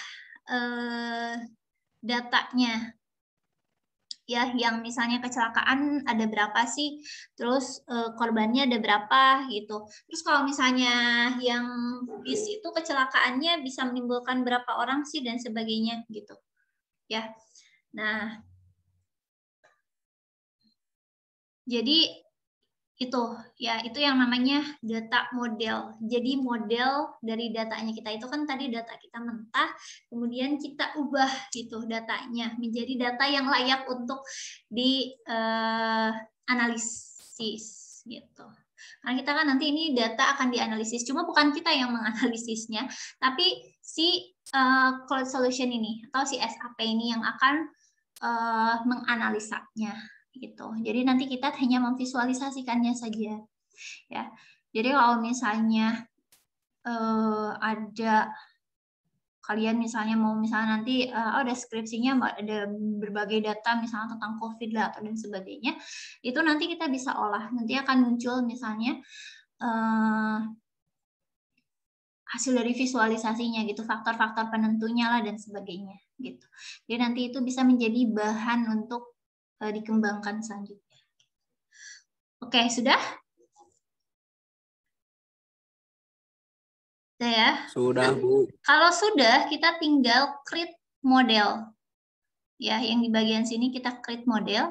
datanya. Ya, yang misalnya kecelakaan ada berapa sih, terus korbannya ada berapa gitu. Terus kalau misalnya yang bis itu kecelakaannya bisa menimbulkan berapa orang sih dan sebagainya gitu. Ya. Nah, jadi itu ya, itu yang namanya data model. Jadi model dari datanya kita itu kan tadi data kita mentah, kemudian kita ubah gitu datanya menjadi data yang layak untuk dianalisis gitu. Karena kita kan nanti ini data akan dianalisis, cuma bukan kita yang menganalisisnya, tapi si cloud solution ini atau si SAP ini yang akan menganalisanya gitu. Jadi nanti kita hanya memvisualisasikannya saja ya. Jadi kalau misalnya ada kalian misalnya mau misalnya nanti ada deskripsinya ada berbagai data misalnya tentang COVID lah atau dan sebagainya, itu nanti kita bisa olah. Nanti akan muncul misalnya hasil dari visualisasinya gitu, faktor-faktor penentunya lah dan sebagainya gitu. Jadi nanti itu bisa menjadi bahan untuk dikembangkan selanjutnya. Oke, sudah? Sudah ya? Sudah, Bu. Kalau sudah, kita tinggal create model. Ya, yang di bagian sini kita create model.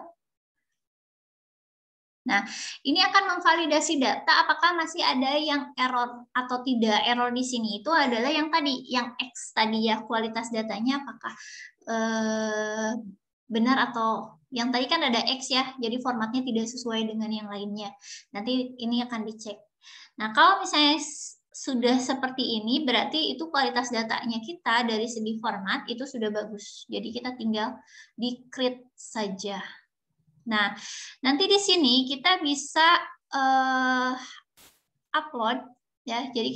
Nah, ini akan memvalidasi data apakah masih ada yang error atau tidak. Error di sini itu adalah yang tadi, yang X tadi ya, kualitas datanya apakah benar atau yang tadi kan ada X ya, jadi formatnya tidak sesuai dengan yang lainnya. Nanti ini akan dicek. Nah, kalau misalnya sudah seperti ini, berarti itu kualitas datanya kita dari segi format itu sudah bagus. Jadi kita tinggal di-create saja. Nah, nanti di sini kita bisa upload ya. Jadi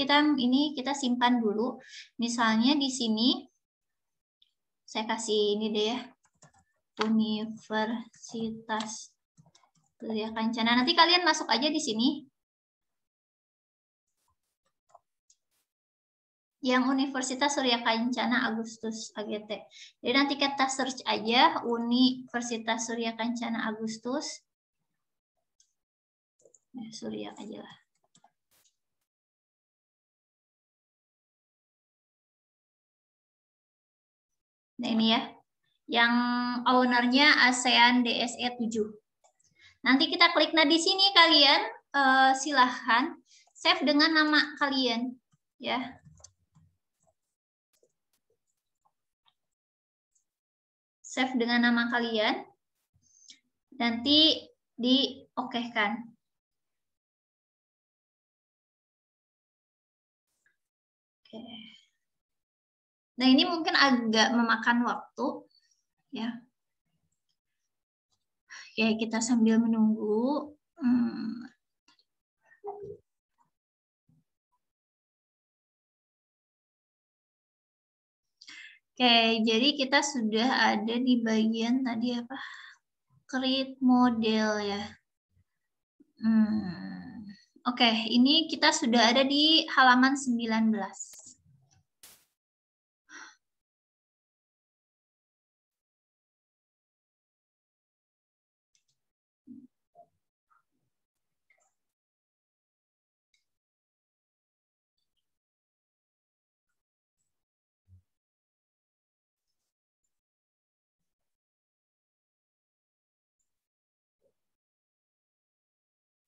kita simpan dulu. Misalnya di sini saya kasih ini deh ya. Universitas Surya Kencana. Nanti kalian masuk aja di sini. Yang Universitas Surya Kencana Agustus AGT. Jadi nanti kita search aja Universitas Surya Kencana Agustus. Surya aja lah. Nah ini ya, yang ownernya ASEAN DSE 7. Nanti kita klik di sini kalian silahkan save dengan nama kalian ya. Save dengan nama kalian. Nanti di-oke-kan. Oke. Nah, ini mungkin agak memakan waktu ya. Oke, kita sambil menunggu. Oke, jadi kita sudah ada di bagian tadi apa? Create model ya. Oke, ini kita sudah ada di halaman 19.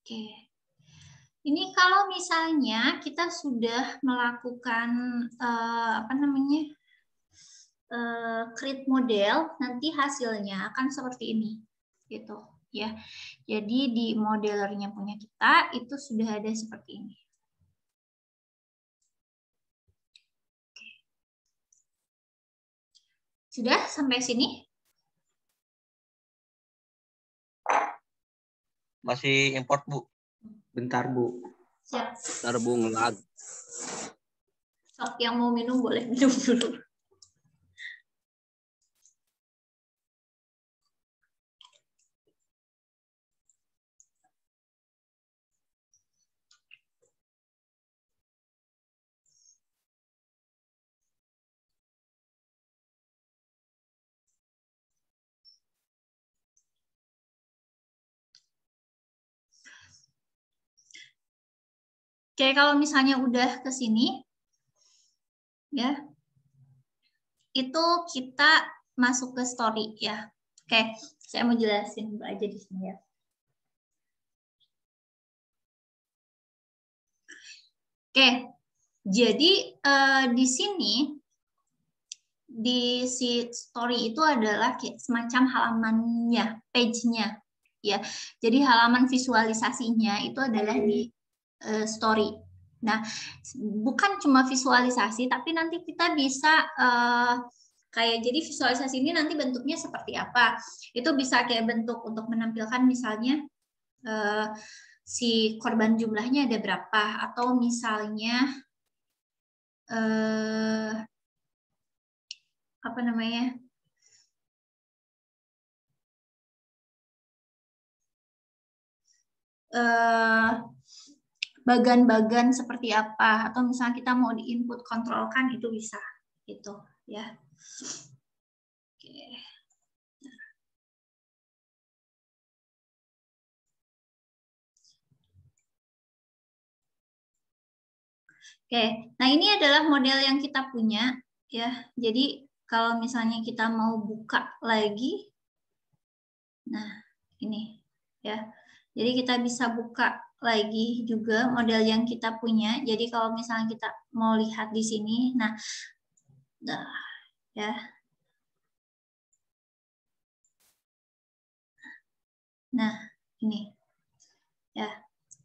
Oke. Ini kalau misalnya kita sudah melakukan create model, nanti hasilnya akan seperti ini, gitu ya. Jadi di modelernya punya kita itu sudah ada seperti ini. Oke. Sudah sampai sini? Masih import, Bu. Bentar, Bu. Siap. Bentar, Bu, ngelag. Sok yang mau minum boleh minum dulu. Oke, kalau misalnya udah ke sini, ya, itu kita masuk ke story ya. Oke, saya mau jelasin dulu aja di sini ya. Oke, jadi di sini di si story itu adalah kayak semacam halamannya, page-nya, ya. Jadi halaman visualisasinya itu adalah di story. Nah, bukan cuma visualisasi, tapi nanti kita bisa kayak jadi visualisasi ini nanti bentuknya seperti apa. Itu bisa kayak bentuk untuk menampilkan misalnya si korban jumlahnya ada berapa, atau misalnya apa namanya? Bagan-bagan seperti apa, atau misalnya kita mau di input kontrolkan itu bisa gitu ya. Oke. Oke, nah ini adalah model yang kita punya ya. Jadi kalau misalnya kita mau buka lagi, nah ini ya. Jadi kita bisa buka lagi juga model yang kita punya. Jadi kalau misalnya kita mau lihat di sini, nah ya. Nah, ini ya.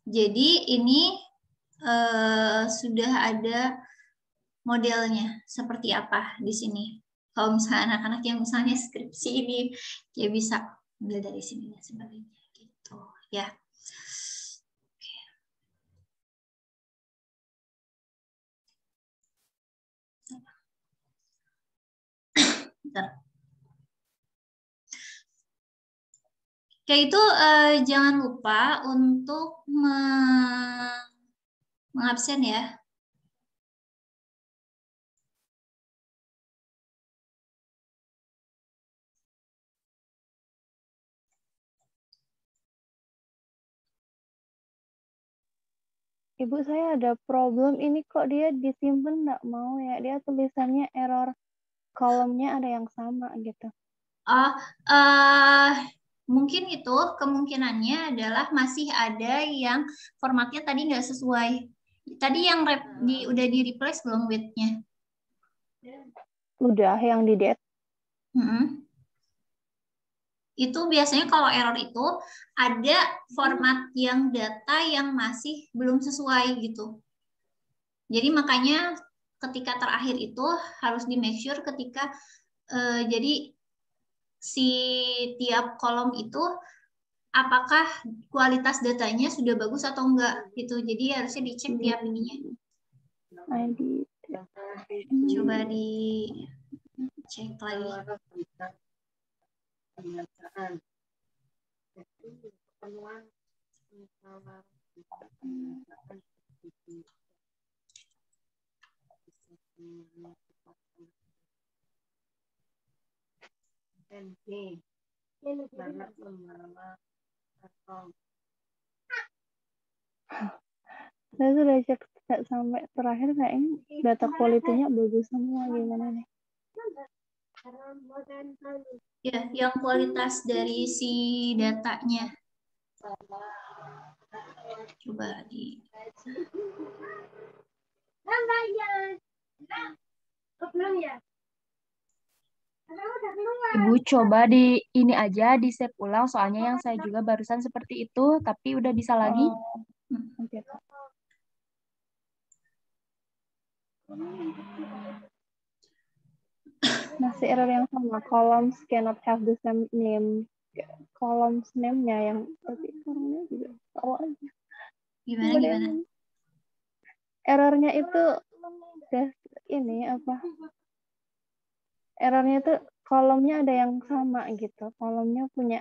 Jadi ini sudah ada modelnya seperti apa di sini. Kalau misalnya anak-anak yang misalnya skripsi ini, ya bisa ambil dari sini dan sebagainya gitu ya. Oke, itu jangan lupa untuk mengabsen ya. Ibu, saya ada problem ini, kok dia disimpan nggak mau ya. Dia tulisannya error, kolomnya ada yang sama gitu. Mungkin itu kemungkinannya adalah masih ada yang formatnya tadi nggak sesuai. Tadi yang udah di replace belum with-nya? Udah, yang di delete. Itu biasanya kalau error itu ada format yang data yang masih belum sesuai gitu. Jadi makanya ketika terakhir itu harus di make sure ketika jadi si tiap kolom itu apakah kualitas datanya sudah bagus atau enggak gitu. Jadi harusnya dicek tiap ininya. Coba di Cek lagi. Saya sudah cek sampai terakhir kayaknya data quality-nya bagus semua, gimana nih? Ya, yang kualitas dari si datanya. Coba di Ibu coba di ini aja di save ulang, soalnya yang saya juga barusan seperti itu, tapi udah bisa lagi. Oke, Kak. Masih error yang sama, columns cannot have the same name. Columns name-nya yang tapi orangnya juga tahu aja. gimana? Errornya itu ini apa? Errornya itu kolomnya ada yang sama gitu. Kolomnya punya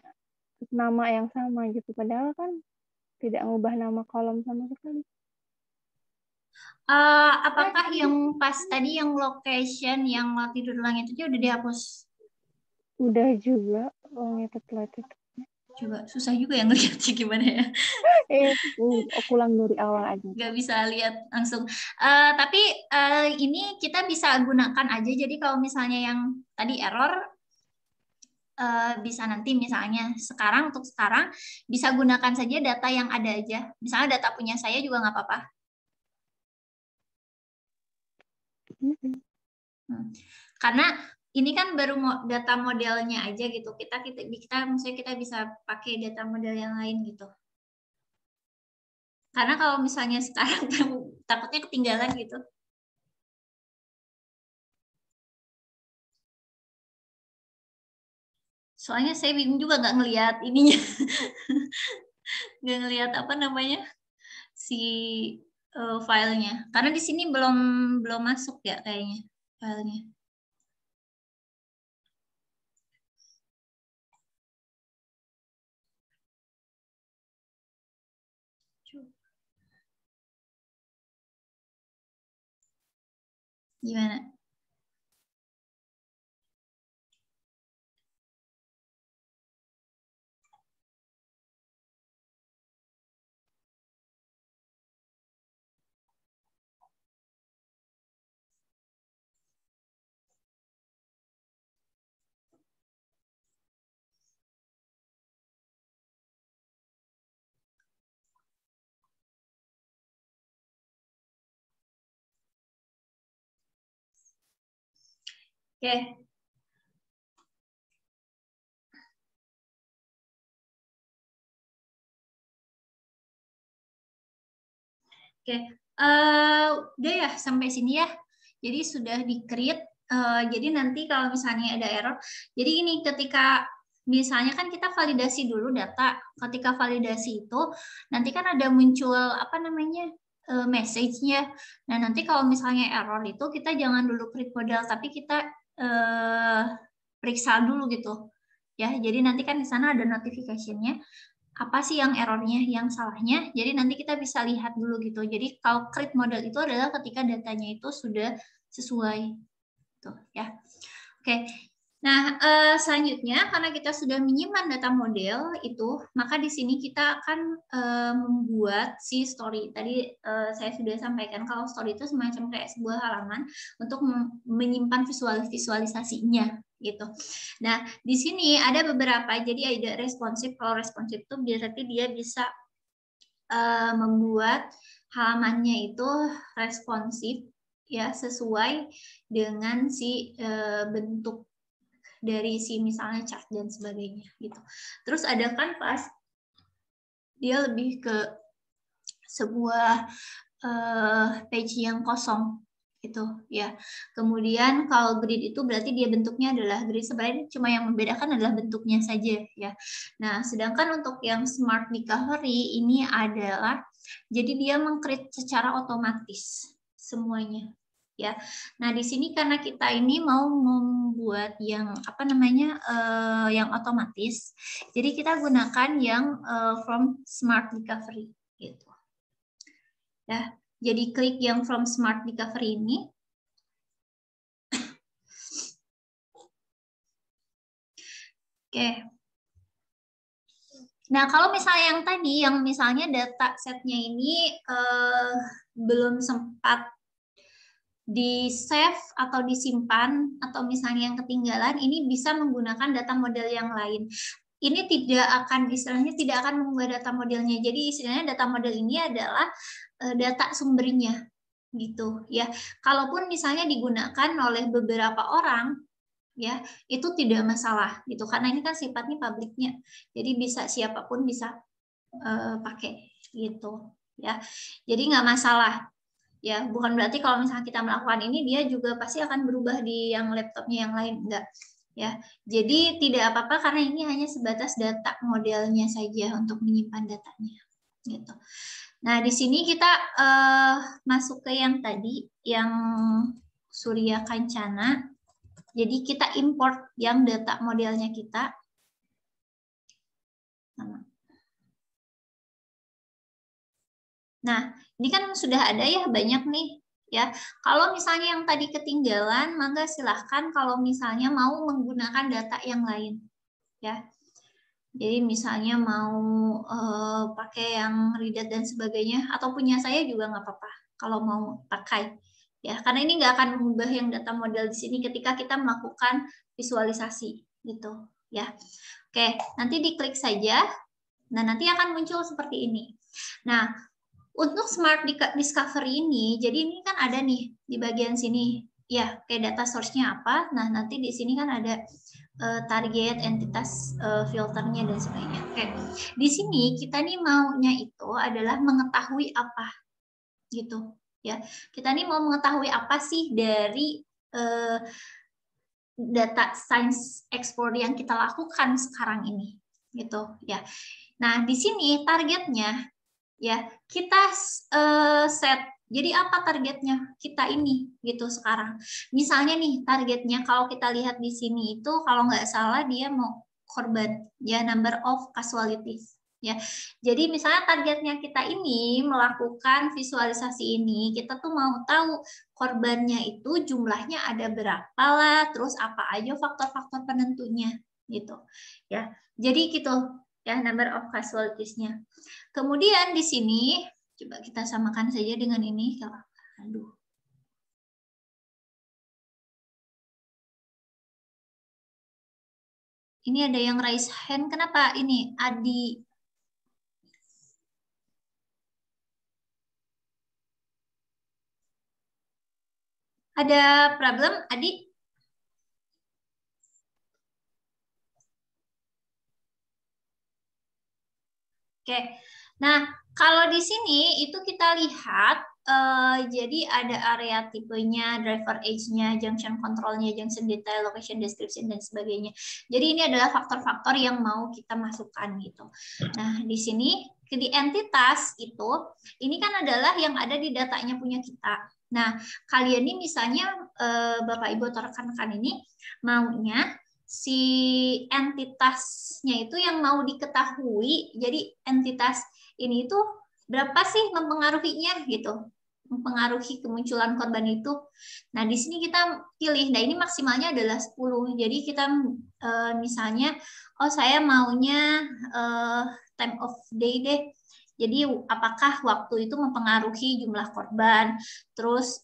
nama yang sama gitu. Padahal kan tidak mengubah nama kolom sama sekali. Apakah yang pas tadi yang location yang mau tidur ulang itu udah dihapus? Udah juga itu telat itu. Coba susah juga yang ngeliatnya gimana ya? Aku ulang dari awal aja. Nggak bisa lihat langsung. Tapi ini kita bisa gunakan aja. Jadi kalau misalnya yang tadi error, bisa nanti misalnya untuk sekarang bisa gunakan saja data yang ada aja. Misalnya data punya saya juga nggak apa-apa. Karena ini kan baru data modelnya aja gitu. Maksudnya kita bisa pakai data model yang lain gitu. Karena kalau misalnya sekarang takutnya ketinggalan gitu. Soalnya saya bingung juga nggak ngelihat ininya. Nggak ngelihat apa namanya si filenya. Karena di sini belum masuk ya kayaknya filenya. Gimana? Oke. Oke, udah ya sampai sini ya. Jadi sudah di-create. Jadi nanti kalau misalnya ada error, jadi ini ketika misalnya kan kita validasi dulu data. Ketika validasi itu nanti kan ada muncul apa namanya message-nya. Nah nanti kalau misalnya error itu kita jangan dulu create model, tapi kita periksa dulu gitu. Ya, jadi nanti kan di sana ada notification-nya. Apa sih yang errornya, yang salahnya. Jadi nanti kita bisa lihat dulu gitu. Jadi kalau create model itu adalah ketika datanya itu sudah sesuai. Tuh, ya. Oke. Nah, selanjutnya karena kita sudah menyimpan data model itu, maka di sini kita akan membuat si story. Tadi saya sudah sampaikan kalau story itu semacam kayak sebuah halaman untuk menyimpan visualisasinya gitu. Nah, di sini ada beberapa, jadi ada responsif. Kalau responsif itu berarti dia bisa membuat halamannya itu responsif ya, sesuai dengan si bentuk dari si misalnya chart dan sebagainya gitu. Terus ada kanvas, dia lebih ke sebuah page yang kosong gitu ya. Kemudian kalau grid itu berarti dia bentuknya adalah grid, sebenarnya cuma yang membedakan adalah bentuknya saja ya. Nah, sedangkan untuk yang smart recovery ini adalah jadi dia meng-create secara otomatis semuanya ya. Nah, di sini karena kita ini mau membuat yang apa namanya yang otomatis, jadi kita gunakan yang from Smart Recovery gitu. Ya, jadi klik yang from Smart Recovery ini. Oke. Nah, kalau misalnya yang tadi, yang misalnya data setnya ini belum sempat di-save atau disimpan, atau misalnya yang ketinggalan, ini bisa menggunakan data model yang lain. Ini tidak akan, istilahnya tidak akan mengubah data modelnya. Jadi istilahnya data model ini adalah data sumbernya, gitu ya. Kalaupun misalnya digunakan oleh beberapa orang, ya itu tidak masalah gitu, karena ini kan sifatnya publiknya, jadi bisa siapapun bisa pakai gitu ya, jadi nggak masalah ya. Bukan berarti kalau misalnya kita melakukan ini dia juga pasti akan berubah di yang laptopnya yang lain, enggak ya. Jadi tidak apa-apa karena ini hanya sebatas data modelnya saja untuk menyimpan datanya gitu. Nah, di sini kita masuk ke yang tadi yang Surya Kancana. Jadi kita import yang data modelnya kita. Nah, ini kan sudah ada ya banyak nih ya. Kalau misalnya yang tadi ketinggalan, maka silahkan kalau misalnya mau menggunakan data yang lain ya. Jadi misalnya mau pakai yang reader dan sebagainya, atau punya saya juga nggak apa-apa kalau mau pakai. Ya, karena ini nggak akan mengubah yang data model di sini ketika kita melakukan visualisasi gitu ya. Oke, nanti diklik saja. Nah, nanti akan muncul seperti ini. Nah, untuk Smart Discovery ini, jadi ini kan ada nih di bagian sini. Ya, kayak data source-nya apa. Nah, nanti di sini kan ada target, entitas, filternya dan sebagainya. Oke, di sini kita nih maunya itu adalah mengetahui apa gitu ya. Kita nih mau mengetahui apa sih dari data science export yang kita lakukan sekarang ini gitu ya. Nah, di sini targetnya ya kita set. Jadi apa targetnya kita ini gitu sekarang? Misalnya nih targetnya kalau kita lihat di sini itu kalau nggak salah dia mau korban ya, number of casualties ya. Jadi misalnya targetnya kita ini melakukan visualisasi ini, kita tuh mau tahu korbannya itu jumlahnya ada berapa lah, terus apa aja faktor-faktor penentunya gitu ya. Jadi gitu ya, number of casualties-nya. Kemudian di sini coba kita samakan saja dengan ini. Aduh. Ini ada yang raise hand. Kenapa ini Adi? Ada problem, Adi? Oke. Nah, kalau di sini itu kita lihat jadi ada area tipenya, driver age-nya, junction control-nya, junction detail, location description dan sebagainya. Jadi ini adalah faktor-faktor yang mau kita masukkan gitu. Nah, di sini di entitas itu ini kan adalah yang ada di datanya punya kita. Nah, kalian ini misalnya Bapak Ibu atau rekan-rekan ini maunya si entitasnya itu yang mau diketahui. Jadi entitas ini itu berapa sih mempengaruhinya gitu, mempengaruhi kemunculan korban itu. Nah, di sini kita pilih. Nah, ini maksimalnya adalah 10. Jadi kita misalnya oh saya maunya time of day deh. Jadi apakah waktu itu mempengaruhi jumlah korban, terus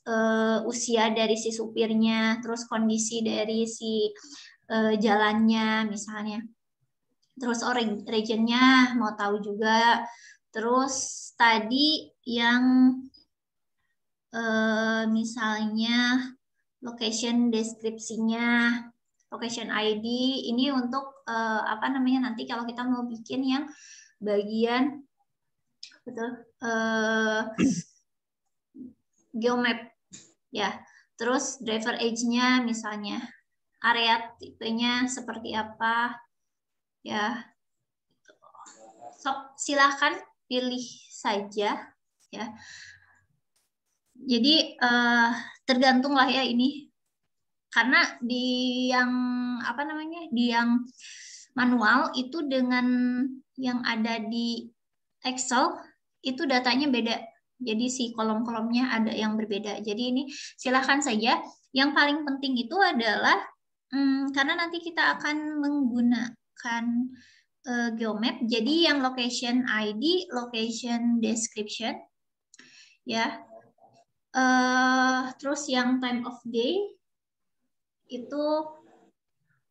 usia dari si supirnya, terus kondisi dari si jalannya misalnya. Terus regionnya mau tahu juga. Terus tadi yang misalnya location deskripsinya, location ID ini untuk apa namanya nanti kalau kita mau bikin yang bagian betul geomap ya. Terus driver age-nya misalnya, area tipenya seperti apa ya. So, silahkan pilih saja ya. Jadi tergantung lah ya ini. Karena di yang apa namanya? Di yang manual itu dengan yang ada di Excel itu datanya beda. Jadi si kolom-kolomnya ada yang berbeda. Jadi ini silahkan saja. Yang paling penting itu adalah karena nanti kita akan menggunakan geomap. Jadi yang location ID, location description, ya. Terus yang time of day itu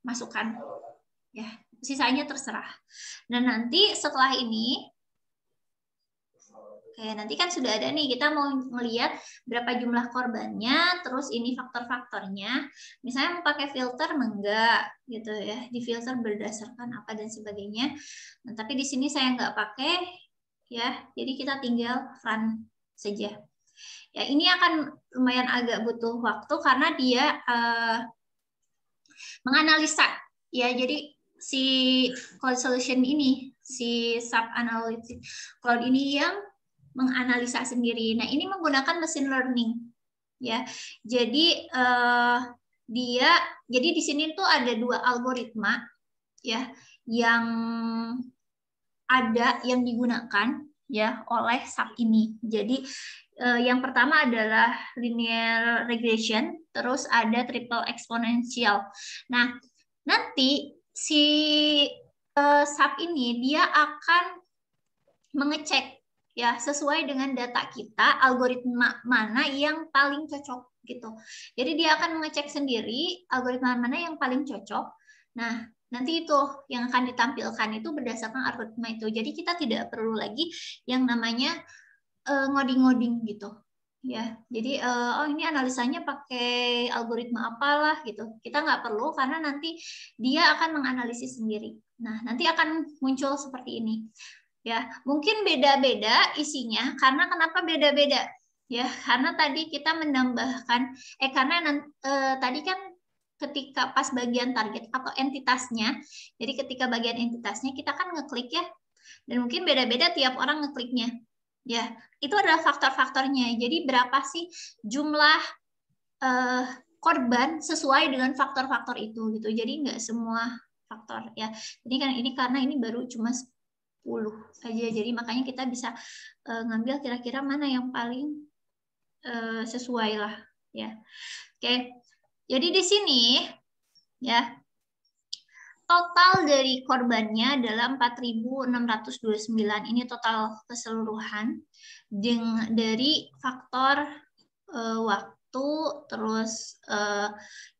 masukkan, ya. Sisanya terserah. Dan nanti setelah ini, kayak nanti kan sudah ada nih, kita mau melihat berapa jumlah korbannya, terus ini faktor-faktornya. Misalnya mau pakai filter, enggak gitu ya. Di filter berdasarkan apa dan sebagainya. Nah, tapi di sini saya nggak pakai, ya. Jadi kita tinggal run saja. Ya, ini akan lumayan agak butuh waktu karena dia menganalisa, ya. Jadi si cloud solution ini, si sub analytic cloud ini yang menganalisa sendiri. Nah, ini menggunakan machine learning, ya. Jadi jadi di sini tuh ada 2 algoritma, ya, yang ada yang digunakan, ya, oleh sub ini. Jadi yang pertama adalah linear regression, terus ada triple exponential. Nah, nanti si sub ini dia akan mengecek, ya, sesuai dengan data kita, algoritma mana yang paling cocok gitu. Jadi dia akan mengecek sendiri algoritma mana yang paling cocok. Nah, nanti itu yang akan ditampilkan itu berdasarkan algoritma itu. Jadi kita tidak perlu lagi yang namanya ngoding-ngoding gitu, ya. Jadi oh ini analisanya pakai algoritma apalah gitu. Kita nggak perlu karena nanti dia akan menganalisis sendiri. Nah, nanti akan muncul seperti ini. Ya, mungkin beda-beda isinya karena kenapa beda-beda? Ya, karena tadi kita menambahkan karena tadi kan ketika pas bagian target atau entitasnya. Jadi ketika bagian entitasnya kita kan ngeklik, ya. Dan mungkin beda-beda tiap orang ngekliknya. Ya, itu adalah faktor-faktornya. Jadi berapa sih jumlah korban sesuai dengan faktor-faktor itu gitu. Jadi nggak semua faktor, ya. Jadi kan ini karena ini baru cuma 10 aja. Jadi makanya kita bisa ngambil kira-kira mana yang paling sesuai lah, ya. Oke. Jadi di sini, ya, total dari korbannya adalah 4.629. Ini total keseluruhan dari faktor waktu, terus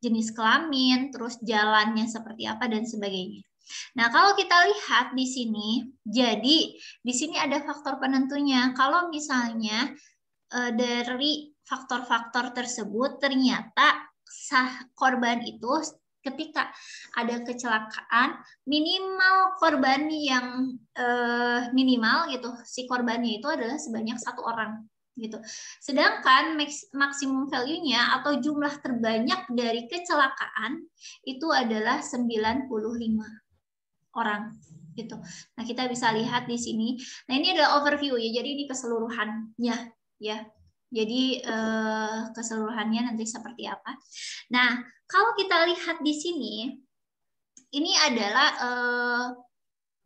jenis kelamin, terus jalannya seperti apa dan sebagainya. Nah, kalau kita lihat di sini, jadi di sini ada faktor penentunya. Kalau misalnya dari faktor-faktor tersebut ternyata korban itu ketika ada kecelakaan minimal korban yang minimal gitu, si korbannya itu adalah sebanyak 1 orang gitu. Sedangkan maksimum value-nya atau jumlah terbanyak dari kecelakaan itu adalah 95 orang gitu. Nah, kita bisa lihat di sini. Nah, ini adalah overview, ya. Jadi ini keseluruhannya, ya. Jadi keseluruhannya nanti seperti apa. Nah, kalau kita lihat di sini, ini adalah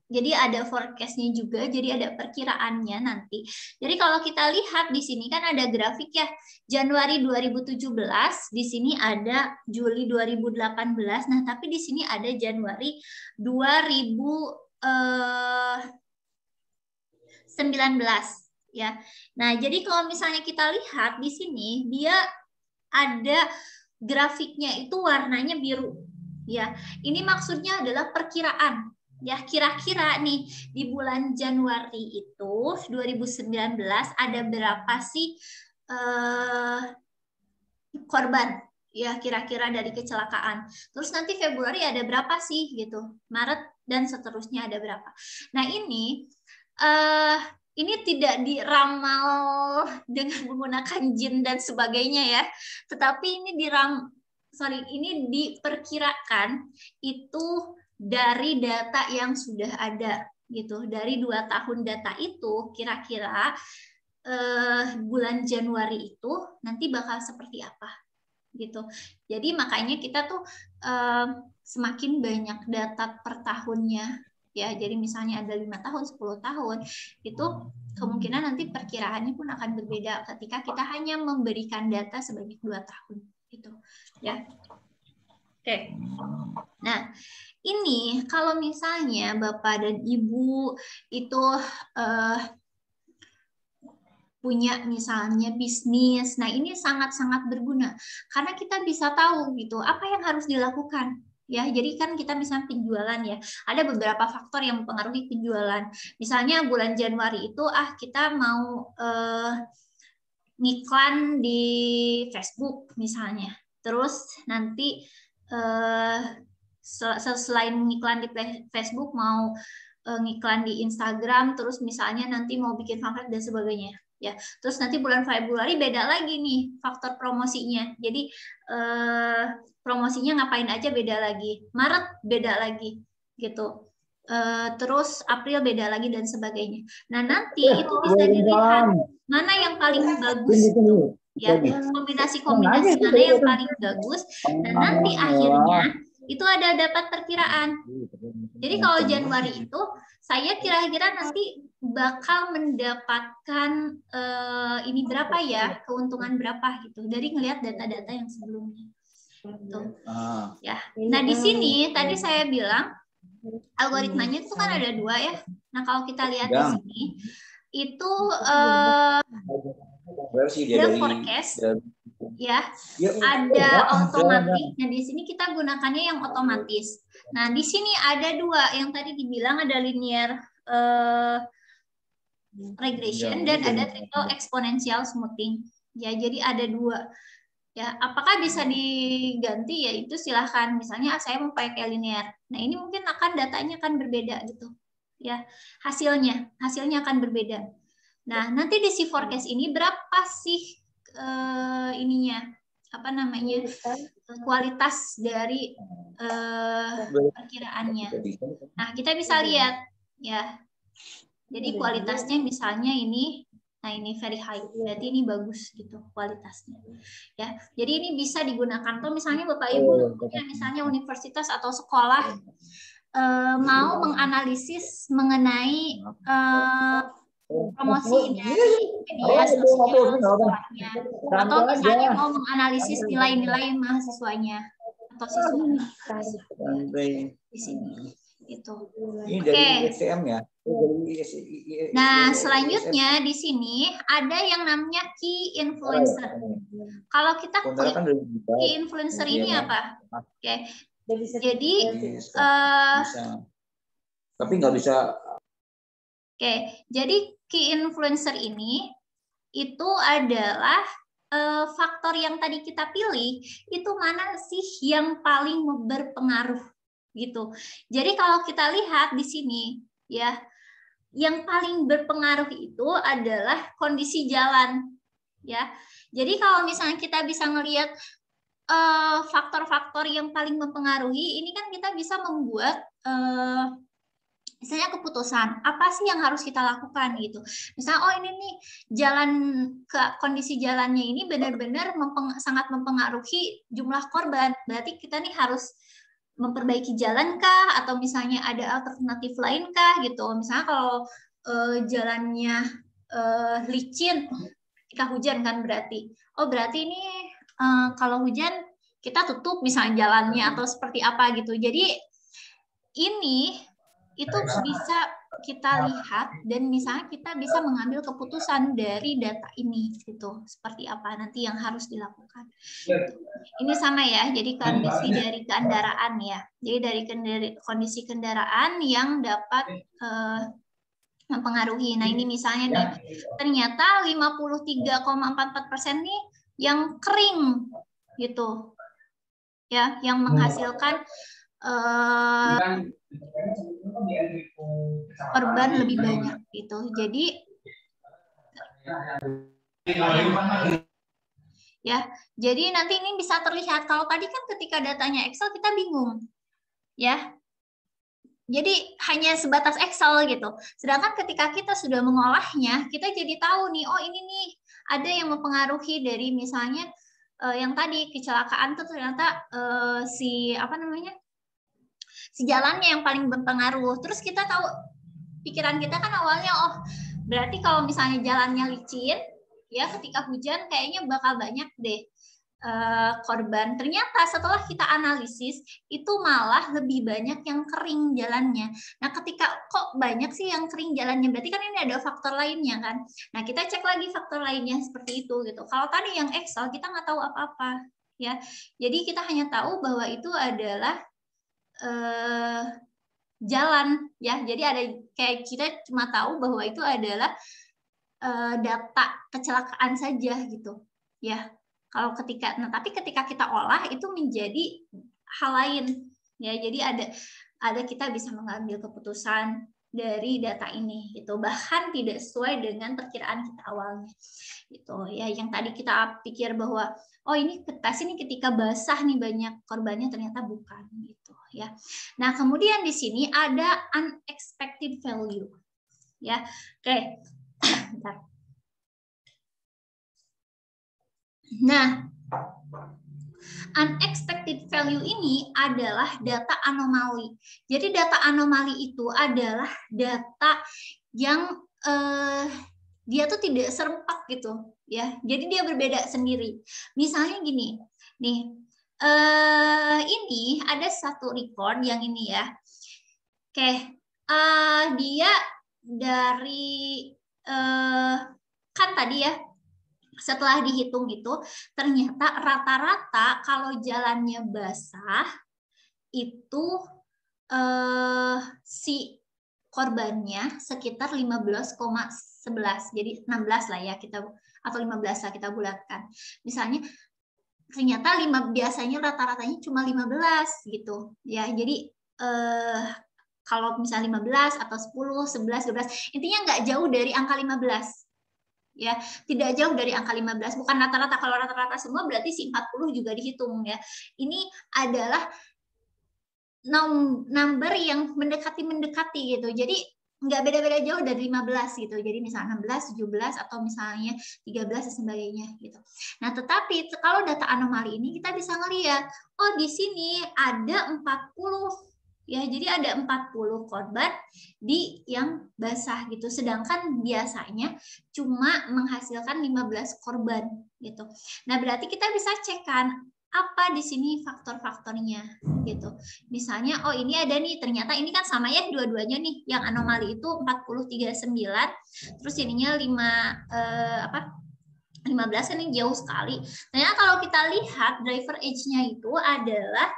jadi ada forecast-nya juga, jadi ada perkiraannya nanti. Jadi kalau kita lihat di sini kan ada grafik, ya. Januari 2017, di sini ada Juli 2018. Nah, tapi di sini ada Januari 2019. Ya. Nah, jadi kalau misalnya kita lihat di sini, dia ada grafiknya itu warnanya biru. Ya, ini maksudnya adalah perkiraan. Ya, kira-kira nih di bulan Januari itu 2019 ada berapa sih korban? Ya, kira-kira dari kecelakaan. Terus nanti Februari ada berapa sih gitu? Maret dan seterusnya ada berapa? Nah, ini tidak diramal dengan menggunakan jin dan sebagainya, ya. Tetapi ini ini diperkirakan itu dari data yang sudah ada gitu. Dari 2 tahun data itu kira-kira bulan Januari itu nanti bakal seperti apa gitu. Jadi makanya kita tuh semakin banyak data per tahunnya ya. Jadi misalnya ada 5 tahun, 10 tahun, itu kemungkinan nanti perkiraannya pun akan berbeda ketika kita hanya memberikan data sebanyak 2 tahun gitu ya. Oke. Nah, ini kalau misalnya Bapak dan Ibu itu punya misalnya bisnis. Nah, ini sangat-sangat berguna karena kita bisa tahu gitu apa yang harus dilakukan. Ya, jadi kan kita misalnya penjualan ya, ada beberapa faktor yang mempengaruhi penjualan. Misalnya bulan Januari itu kita mau ngiklan di Facebook misalnya. Terus nanti selain ngiklan di Facebook mau ngiklan di Instagram, terus misalnya nanti mau bikin pamflet dan sebagainya. Ya, terus nanti bulan Februari beda lagi nih faktor promosinya. Jadi promosinya ngapain aja beda lagi. Maret beda lagi gitu. Terus April beda lagi dan sebagainya. Nah, nanti itu bisa dilihat mana yang paling bagus gitu. Ya, kombinasi-kombinasi mana yang paling bagus. Dan nanti akhirnya itu ada dapat perkiraan. Jadi kalau Januari itu saya kira-kira nanti bakal mendapatkan ini berapa ya, keuntungan berapa gitu dari ngelihat data-data yang sebelumnya. Gitu. Ya. Nah, di sini tadi saya bilang algoritmanya itu kan ada 2 ya. Nah, kalau kita lihat di sini itu ada forecast ya, ada otomatis. Nah, di sini kita gunakannya yang otomatis. Nah, di sini ada 2 yang tadi dibilang ada linear regression dan ada triple exponential smoothing. Ya, jadi ada 2. Ya, apakah bisa diganti? Ya itu silahkan. Misalnya saya mau pakai linear. Nah, ini mungkin datanya akan berbeda gitu. Ya, hasilnya akan berbeda. Nah, nanti di si forecast ini berapa sih ininya? Apa namanya? Kualitas dari perkiraannya. Nah, kita bisa lihat ya. Jadi kualitasnya misalnya ini, nah ini very high, berarti ini bagus gitu kualitasnya. Ya, jadi ini bisa digunakan tuh misalnya Bapak Ibu punya misalnya universitas atau sekolah mau menganalisis mengenai promosi dari media sosial sekolahnya, atau misalnya mau menganalisis nilai-nilai mahasiswanya atau siswanya di sini. Itu. Ini dari STM ya. Nah, selanjutnya di sini ada yang namanya key influencer. Kalau kita klik key influencer ini apa? Oke. Jadi tapi nggak bisa. Oke, jadi key influencer ini itu adalah faktor yang tadi kita pilih, itu mana sih yang paling berpengaruh gitu. Jadi kalau kita lihat di sini ya, yang paling berpengaruh itu adalah kondisi jalan ya. Jadi kalau misalnya kita bisa ngelihat faktor-faktor yang paling mempengaruhi, ini kan kita bisa membuat misalnya keputusan apa sih yang harus kita lakukan gitu. Misalnya oh ini nih jalan kondisi jalannya ini benar-benar sangat mempengaruhi jumlah korban. Berarti kita nih harus memperbaiki jalan kah, atau misalnya ada alternatif lain kah gitu. Misalnya kalau jalannya licin ketika hujan kan berarti ini kalau hujan kita tutup misalnya jalannya atau seperti apa gitu. Jadi ini itu bisa kita lihat dan misalnya kita bisa mengambil keputusan dari data ini gitu, seperti apa nanti yang harus dilakukan. Ini sama ya, jadi kondisi dari kendaraan ya, jadi dari kondisi kendaraan yang dapat mempengaruhi. Nah ini misalnya nih, ternyata 53,44% nih yang kering gitu ya, yang menghasilkan korban lebih banyak gitu. Jadi ya, jadi nanti ini bisa terlihat. Kalau tadi kan ketika datanya Excel kita bingung, ya. Jadi hanya sebatas Excel gitu. Sedangkan ketika kita sudah mengolahnya, kita jadi tahu nih, oh ini nih ada yang mempengaruhi dari misalnya yang tadi kecelakaan tuh ternyata si jalannya yang paling berpengaruh. Terus kita tahu, pikiran kita kan awalnya, oh berarti kalau misalnya jalannya licin, ya ketika hujan kayaknya bakal banyak deh korban. Ternyata setelah kita analisis itu malah lebih banyak yang kering jalannya. Nah, ketika kok banyak sih yang kering jalannya, berarti kan ini ada faktor lainnya kan. Nah, kita cek lagi faktor lainnya seperti itu gitu. Kalau tadi yang Excel kita nggak tahu apa-apa ya. Jadi kita hanya tahu bahwa itu adalah jalan ya. Jadi ada kayak kita cuma tahu bahwa itu adalah data kecelakaan saja gitu ya. Kalau tapi ketika kita olah itu menjadi hal lain ya. Jadi ada kita bisa mengambil keputusan dari data ini gitu, bahkan tidak sesuai dengan perkiraan kita awalnya gitu ya. Yang tadi kita pikir bahwa oh ini kertas ini ketika basah nih banyak korbannya, ternyata bukan gitu ya. Nah, kemudian di sini ada unexpected value ya. Oke. Bentar. Nah, unexpected value ini adalah data anomali. Jadi data anomali itu adalah data yang dia tuh tidak serempak gitu ya. Jadi dia berbeda sendiri. Misalnya gini, nih ini ada satu record yang ini ya. Oke, dia dari kan tadi ya, setelah dihitung itu ternyata rata-rata kalau jalannya basah itu si korbannya sekitar 15,11. Jadi 16 lah ya kita, atau 15 lah kita bulatkan. Misalnya ternyata biasanya rata-ratanya cuma 15 gitu ya. Jadi kalau misalnya 15 atau 10, 11, 12, intinya nggak jauh dari angka 15. Ya, tidak jauh dari angka 15, bukan rata-rata. Kalau rata-rata semua berarti si 40 juga dihitung ya. Ini adalah number yang mendekati gitu. Jadi nggak beda-beda jauh dari 15 gitu. Jadi misalnya 16, 17 atau misalnya 13 dan sebagainya gitu. Nah, tetapi kalau data anomali ini kita bisa ngelihat, oh di sini ada 40 ya, jadi ada 40 korban di yang basah gitu. Sedangkan biasanya cuma menghasilkan 15 korban gitu. Nah, berarti kita bisa cek kan apa di sini faktor-faktornya gitu. Misalnya oh ini ada nih, ternyata ini kan sama ya dua-duanya nih. Yang anomali itu 40,39, terus ininya 15 kan ini jauh sekali. Ternyata kalau kita lihat driver age-nya itu adalah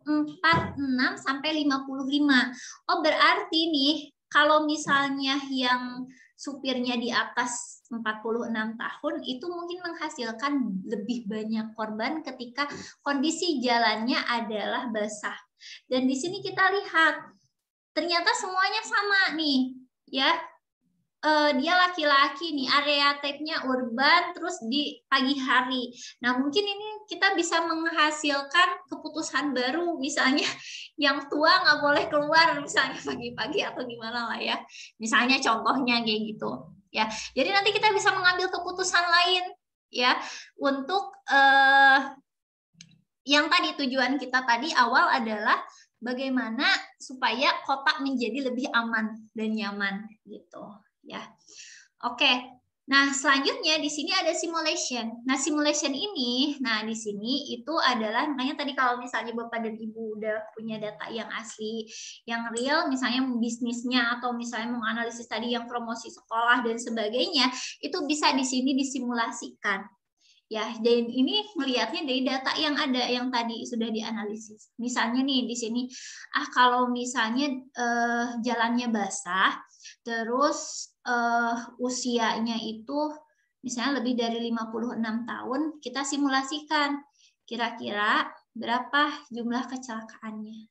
46 sampai 55. Oh, berarti nih kalau misalnya yang supirnya di atas 46 tahun itu mungkin menghasilkan lebih banyak korban ketika kondisi jalannya adalah basah. Dan di sini kita lihat ternyata semuanya sama nih, ya. Dia laki-laki nih, area type-nya urban, terus di pagi hari. Nah, mungkin ini kita bisa menghasilkan keputusan baru, misalnya yang tua nggak boleh keluar misalnya pagi-pagi atau gimana lah ya. Misalnya contohnya kayak gitu. Ya, jadi nanti kita bisa mengambil keputusan lain ya untuk yang tadi tujuan kita tadi awal adalah bagaimana supaya kota menjadi lebih aman dan nyaman gitu. Ya, oke. Nah, selanjutnya di sini ada simulation. Nah, simulation ini, di sini itu adalah, makanya tadi kalau misalnya Bapak dan Ibu udah punya data yang asli, yang real, misalnya bisnisnya atau misalnya mau analisis tadi yang promosi sekolah dan sebagainya, itu bisa di sini disimulasikan. Ya, dan ini melihatnya dari data yang ada yang tadi sudah dianalisis. Misalnya nih di sini, kalau misalnya jalannya basah, terus usianya itu misalnya lebih dari 56 tahun, kita simulasikan kira-kira berapa jumlah kecelakaannya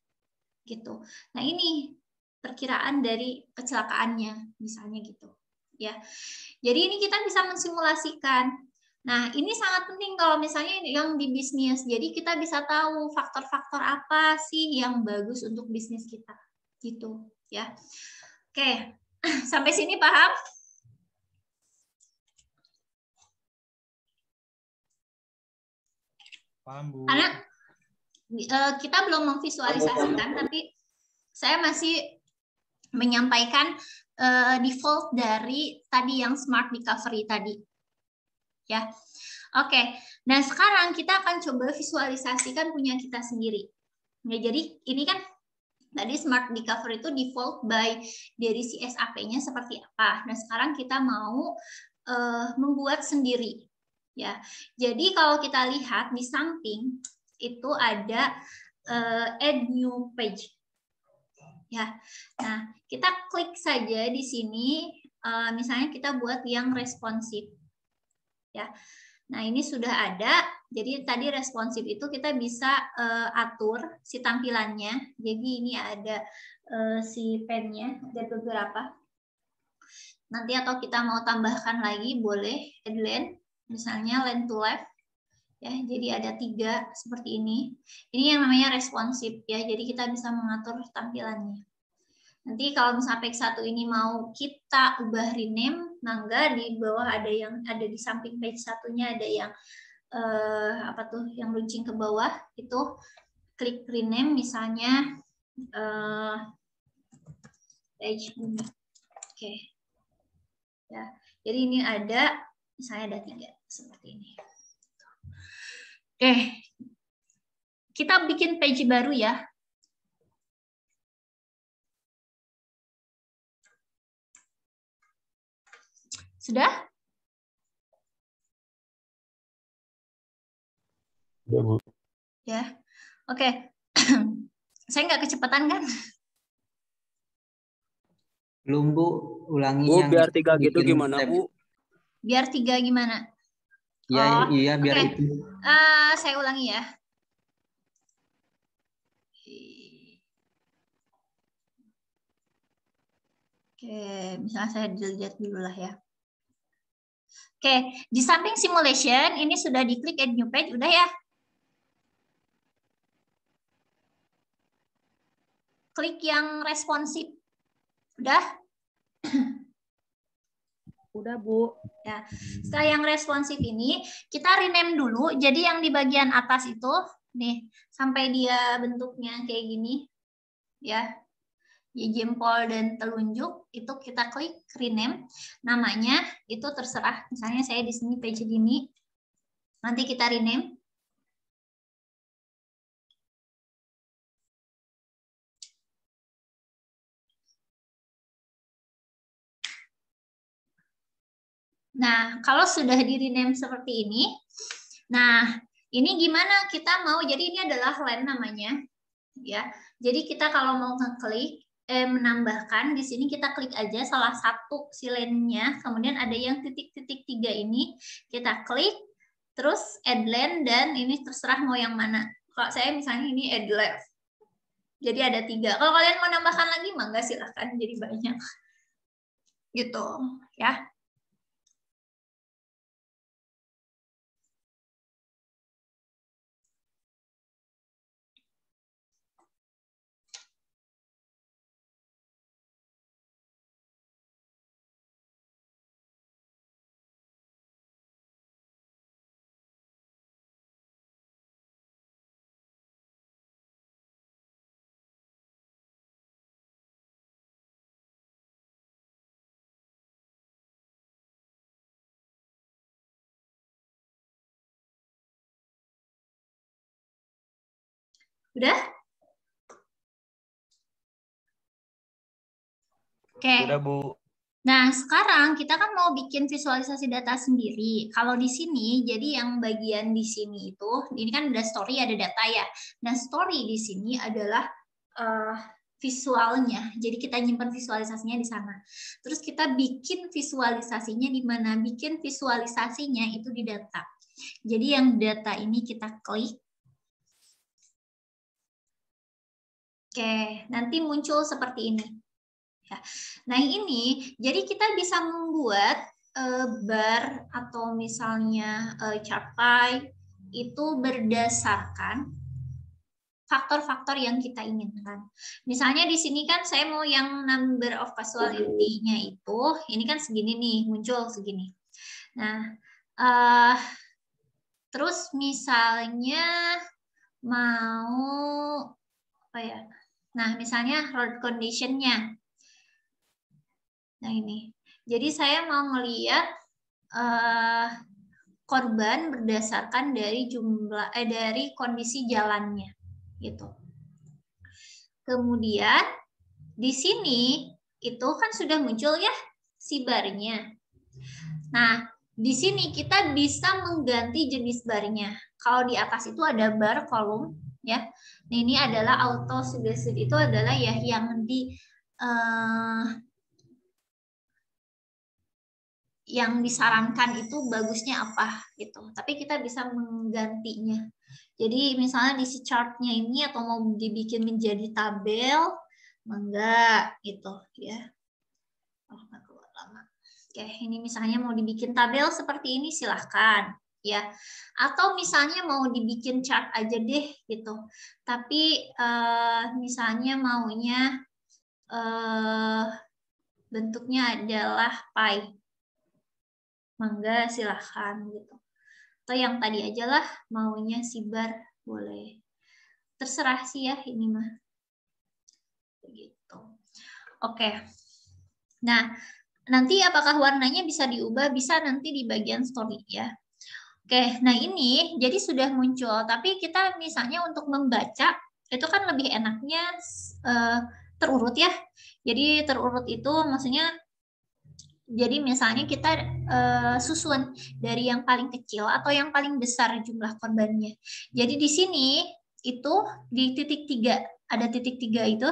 gitu. Nah, ini perkiraan dari kecelakaannya misalnya gitu ya. Jadi ini kita bisa mensimulasikan. Nah, ini sangat penting kalau misalnya yang di bisnis. Jadi kita bisa tahu faktor-faktor apa sih yang bagus untuk bisnis kita gitu ya. Oke, sampai sini paham? Paham, Bu. Karena kita belum memvisualisasikan, tapi saya masih menyampaikan default dari tadi yang smart recovery tadi. Ya. Oke. Nah, sekarang kita akan coba visualisasikan punya kita sendiri. Ya, jadi ini kan tadi smart recovery itu default by dari si SAP-nya seperti apa. Nah, sekarang kita mau membuat sendiri. Ya. Jadi kalau kita lihat di samping itu ada add new page. Ya. Nah, kita klik saja di sini misalnya kita buat yang responsif. Ya. Nah, ini sudah ada. Jadi tadi responsif itu kita bisa atur si tampilannya. Jadi ini ada si pen-nya, ada beberapa. Nanti atau kita mau tambahkan lagi boleh add line, misalnya line to left. Ya, jadi ada 3 seperti ini. Ini yang namanya responsif ya. Jadi kita bisa mengatur tampilannya. Nanti kalau misalnya page 1 ini mau kita ubah rename, mangga di bawah ada yang ada di samping page 1-nya ada yang apa tuh yang runcing ke bawah itu klik rename misalnya page ini. Oke. Ya. Jadi ini ada misalnya ada 3 seperti ini. Oke. Kita bikin page baru ya. Sudah? Sudah, Bu. Ya. Oke. Saya nggak kecepatan kan? Belum, Bu. Ulangi Bu, yang biar 3 gitu bikin gimana, tab. Bu? Biar 3 gimana? Ya, Oh, iya, biar oke. itu. Saya ulangi ya. Oke, misalnya saya dilihat dulu lah ya. Oke, di samping simulation ini sudah diklik add new page, udah ya? Klik yang responsif. Udah? Udah, Bu. Ya. Setelah yang responsif ini, kita rename dulu. Jadi yang di bagian atas itu, nih, sampai dia bentuknya kayak gini, ya, jempol dan telunjuk, itu kita klik rename. Namanya itu terserah. Misalnya saya di sini page gini, nanti kita rename. Nah, kalau sudah di-rename seperti ini, nah, ini gimana kita mau, jadi ini adalah line namanya, ya. Jadi kita kalau mau ngeklik, menambahkan, di sini kita klik aja salah satu si line-nya, kemudian ada yang titik-titik 3 ini, kita klik, terus add line, dan ini terserah mau yang mana. Kalau saya misalnya ini add left. Jadi ada 3. Kalau kalian mau nambahkan lagi, mangga silahkan, jadi banyak. Gitu, ya. Udah? Oke. Udah, Bu. Nah, sekarang kita kan mau bikin visualisasi data sendiri. Kalau di sini, jadi yang bagian di sini itu, ini kan ada story, ada data ya. Nah, story di sini adalah visualnya. Jadi kita nyimpan visualisasinya di sana. Terus kita bikin visualisasinya di mana? Bikin visualisasinya itu di data. Jadi yang data ini kita klik. Oke, nanti muncul seperti ini. Ya. Nah ini, jadi kita bisa membuat bar atau misalnya chart pie itu berdasarkan faktor-faktor yang kita inginkan. Misalnya di sini kan saya mau yang number of casualty-nya itu, ini kan segini nih, muncul segini. Nah, terus misalnya mau apa ya? Nah, misalnya road condition-nya. Nah, ini. Jadi saya mau ngelihat korban berdasarkan dari dari kondisi jalannya, gitu. Kemudian di sini itu kan sudah muncul ya si barnya. Nah, di sini kita bisa mengganti jenis barnya. Kalau di atas itu ada bar kolom, ya. Nah, ini adalah auto suggested, itu adalah ya yang yang disarankan itu bagusnya apa gitu. Tapi kita bisa menggantinya. Jadi misalnya di si chartnya ini atau mau dibikin menjadi tabel, enggak gitu ya. Oh, nggak keluar lama. Oke, ini misalnya mau dibikin tabel seperti ini silahkan ya. Atau misalnya mau dibikin chart aja deh gitu. Tapi misalnya maunya bentuknya adalah pie. Mangga silahkan gitu. Atau yang tadi aja lah maunya si bar boleh. Terserah sih ya ini mah. Begitu. Oke. Nah, nanti apakah warnanya bisa diubah? Bisa nanti di bagian story ya. Oke, nah ini jadi sudah muncul. Tapi kita misalnya untuk membaca itu kan lebih enaknya terurut ya. Jadi terurut itu maksudnya jadi misalnya kita susun dari yang paling kecil atau yang paling besar jumlah korbannya. Jadi di sini itu di titik 3, ada titik 3 itu.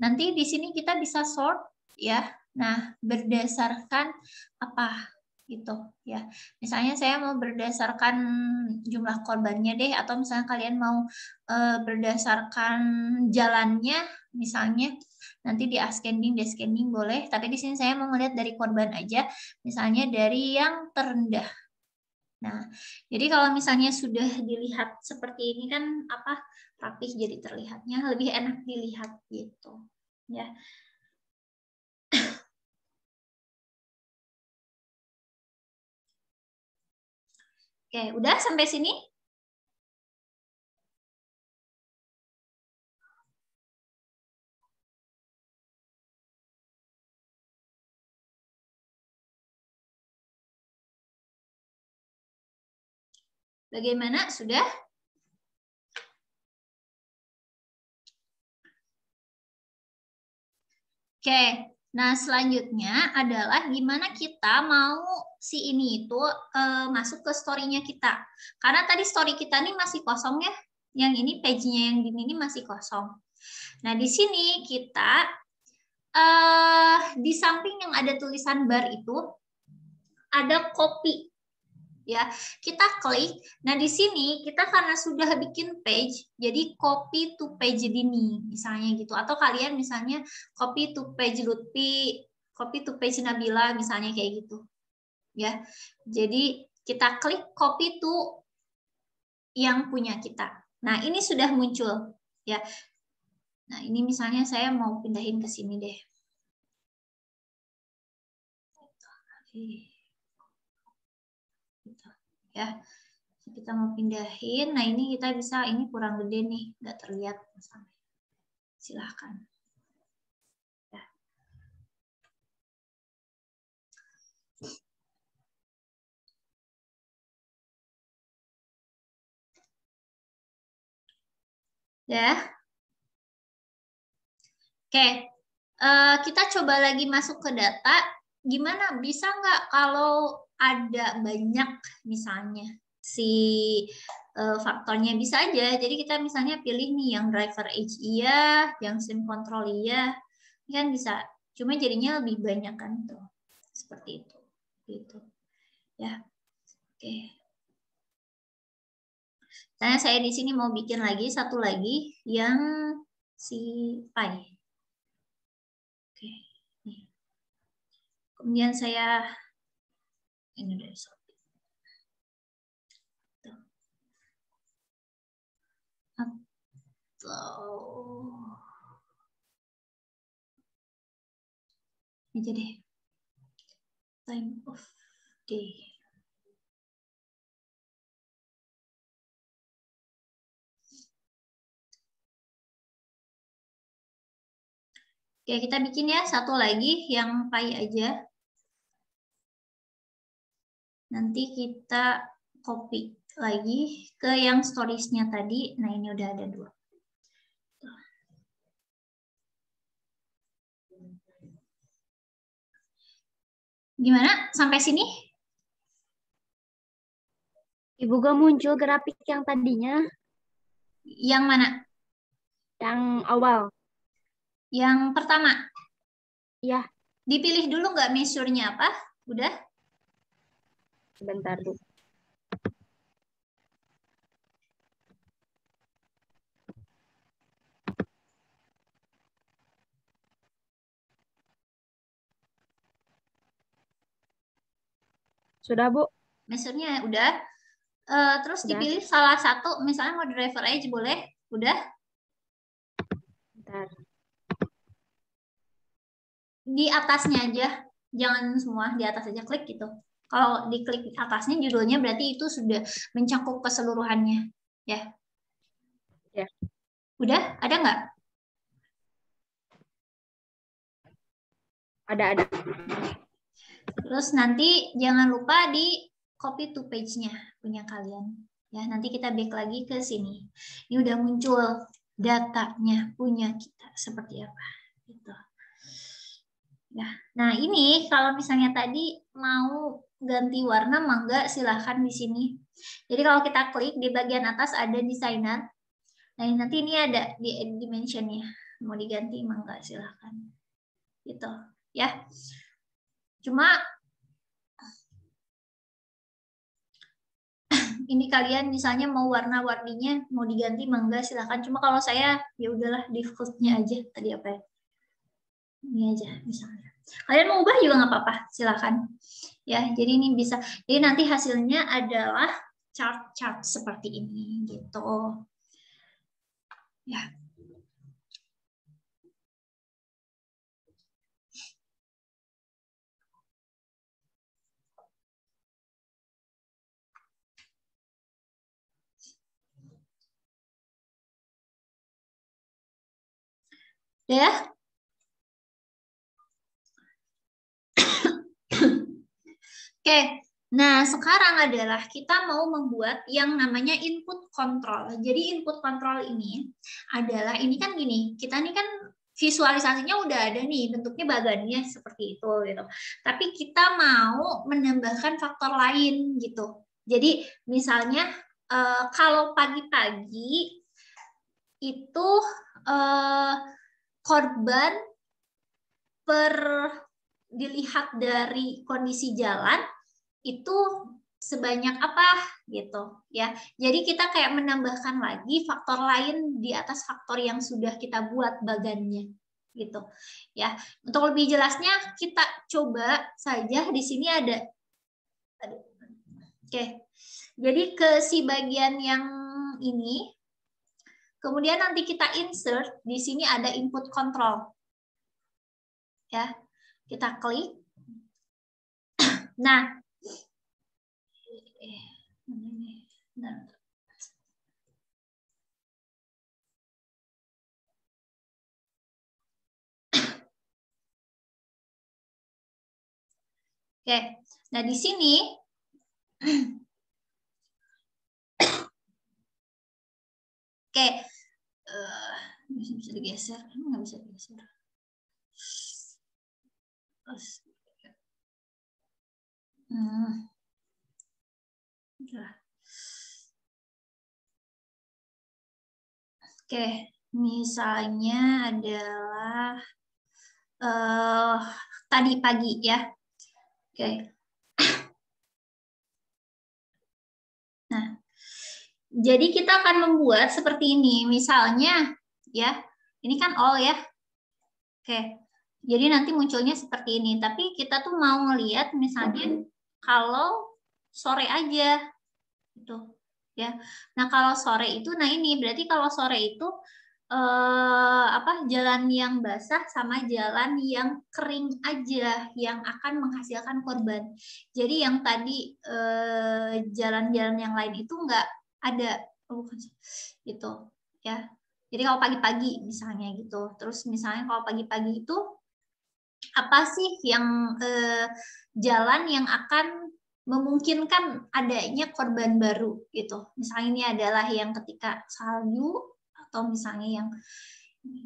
Nanti di sini kita bisa sort ya. Nah, berdasarkan apa gitu ya. Misalnya saya mau berdasarkan jumlah korbannya deh, atau misalnya kalian mau berdasarkan jalannya misalnya. Nanti di ascending, descending boleh, tapi di sini saya mau melihat dari korban aja, misalnya dari yang terendah. Nah, jadi kalau misalnya sudah dilihat seperti ini kan apa rapih, jadi terlihatnya lebih enak dilihat gitu, ya. Oke, udah sampai sini? Bagaimana? Sudah? Oke, nah selanjutnya adalah gimana kita mau si ini itu masuk ke story-nya kita. Karena tadi story kita ini masih kosong ya. Yang ini page-nya yang di ini masih kosong. Nah, di sini kita di samping yang ada tulisan bar itu ada copy. Ya, kita klik. Nah, di sini kita karena sudah bikin page, jadi copy to page Dini misalnya gitu. Atau kalian misalnya copy to page Lutfi, copy to page Nabila misalnya kayak gitu. Ya. Jadi kita klik copy to yang punya kita. Nah, ini sudah muncul ya. Nah, ini misalnya saya mau pindahin ke sini deh. Ya, kita mau pindahin. Nah, ini kita bisa, ini kurang gede nih, nggak terlihat. Silahkan. Ya. Ya. Oke, kita coba lagi masuk ke data. Gimana, bisa nggak kalau ada banyak misalnya si faktornya? Bisa aja. Jadi kita misalnya pilih nih yang driver age iya, yang sim control iya, kan bisa. Cuma jadinya lebih banyak kan tuh, seperti itu, gitu. Ya, oke. Karena saya di sini mau bikin lagi satu lagi yang si pi. Oke, nih. Kemudian saya ini dari Shopee. aja deh. Time of day. Oke, kita bikin ya satu lagi yang pi aja. Nanti kita copy lagi ke yang storiesnya tadi. Nah, ini udah ada 2. Gimana? Sampai sini? Ibu gak muncul grafik yang tadinya, Yang mana? yang awal. Yang pertama? Ya, Dipilih dulu nggak measure-nya apa? Udah? sebentar, Bu. Sudah, Bu? Measure-nya udah. Terus Udah. dipilih salah satu, misalnya mau driver edge boleh? Udah? Bentar. Di atasnya aja, jangan semua, di atas aja klik gitu. Kalau diklik atasnya judulnya berarti itu sudah mencakup keseluruhannya, ya. Ya. Udah? Ada nggak? Ada. Terus nanti jangan lupa di copy to page-nya punya kalian. Ya, nanti kita back lagi ke sini. Ini udah muncul datanya punya kita seperti apa. Gitu. Ya. Nah, ini kalau misalnya tadi mau ganti warna, mangga silahkan di sini. Jadi kalau kita klik di bagian atas ada designer. Nah, nanti ini ada di dimension-nya. Mau diganti, mangga silahkan. Gitu. Ya. Cuma ini kalian misalnya mau warna-warninya mau diganti mangga silahkan. Cuma kalau saya ya udahlah default-nya aja tadi apa ya? Ini aja misalnya. Kalian mau ubah juga nggak apa-apa, silahkan. Ya, jadi ini bisa. Jadi nanti hasilnya adalah chart-chart seperti ini gitu. Ya. Ya. Oke, nah sekarang adalah kita mau membuat yang namanya input control. Jadi input control ini adalah, ini kan gini, kita nih kan visualisasinya udah ada nih, bentuknya bagannya seperti itu gitu. Tapi kita mau menambahkan faktor lain gitu. Jadi misalnya kalau pagi-pagi itu korban dilihat dari kondisi jalan itu sebanyak apa gitu ya. Jadi kita kayak menambahkan lagi faktor lain di atas faktor yang sudah kita buat bagannya gitu ya. Untuk lebih jelasnya kita coba saja di sini ada. Oke. Jadi ke si bagian yang ini, kemudian nanti kita insert di sini ada input control. Ya. Kita klik. Nah, oke, nah di sini oke, bisa digeser, nggak bisa digeser. Oke, misalnya adalah tadi pagi ya. Oke. Nah, jadi kita akan membuat seperti ini. Misalnya ya, ini kan all ya. Oke. Jadi nanti munculnya seperti ini. Tapi kita tuh mau ngelihat misalnya kalau sore aja gitu ya. Nah, kalau sore itu, nah ini berarti kalau sore itu jalan yang basah sama jalan yang kering aja yang akan menghasilkan korban. Jadi yang tadi jalan-jalan yang lain itu nggak ada, gitu ya. Jadi kalau pagi-pagi misalnya gitu, terus misalnya kalau pagi-pagi itu apa sih yang jalan yang akan memungkinkan adanya korban baru gitu. Misalnya ini adalah yang ketika salju atau misalnya yang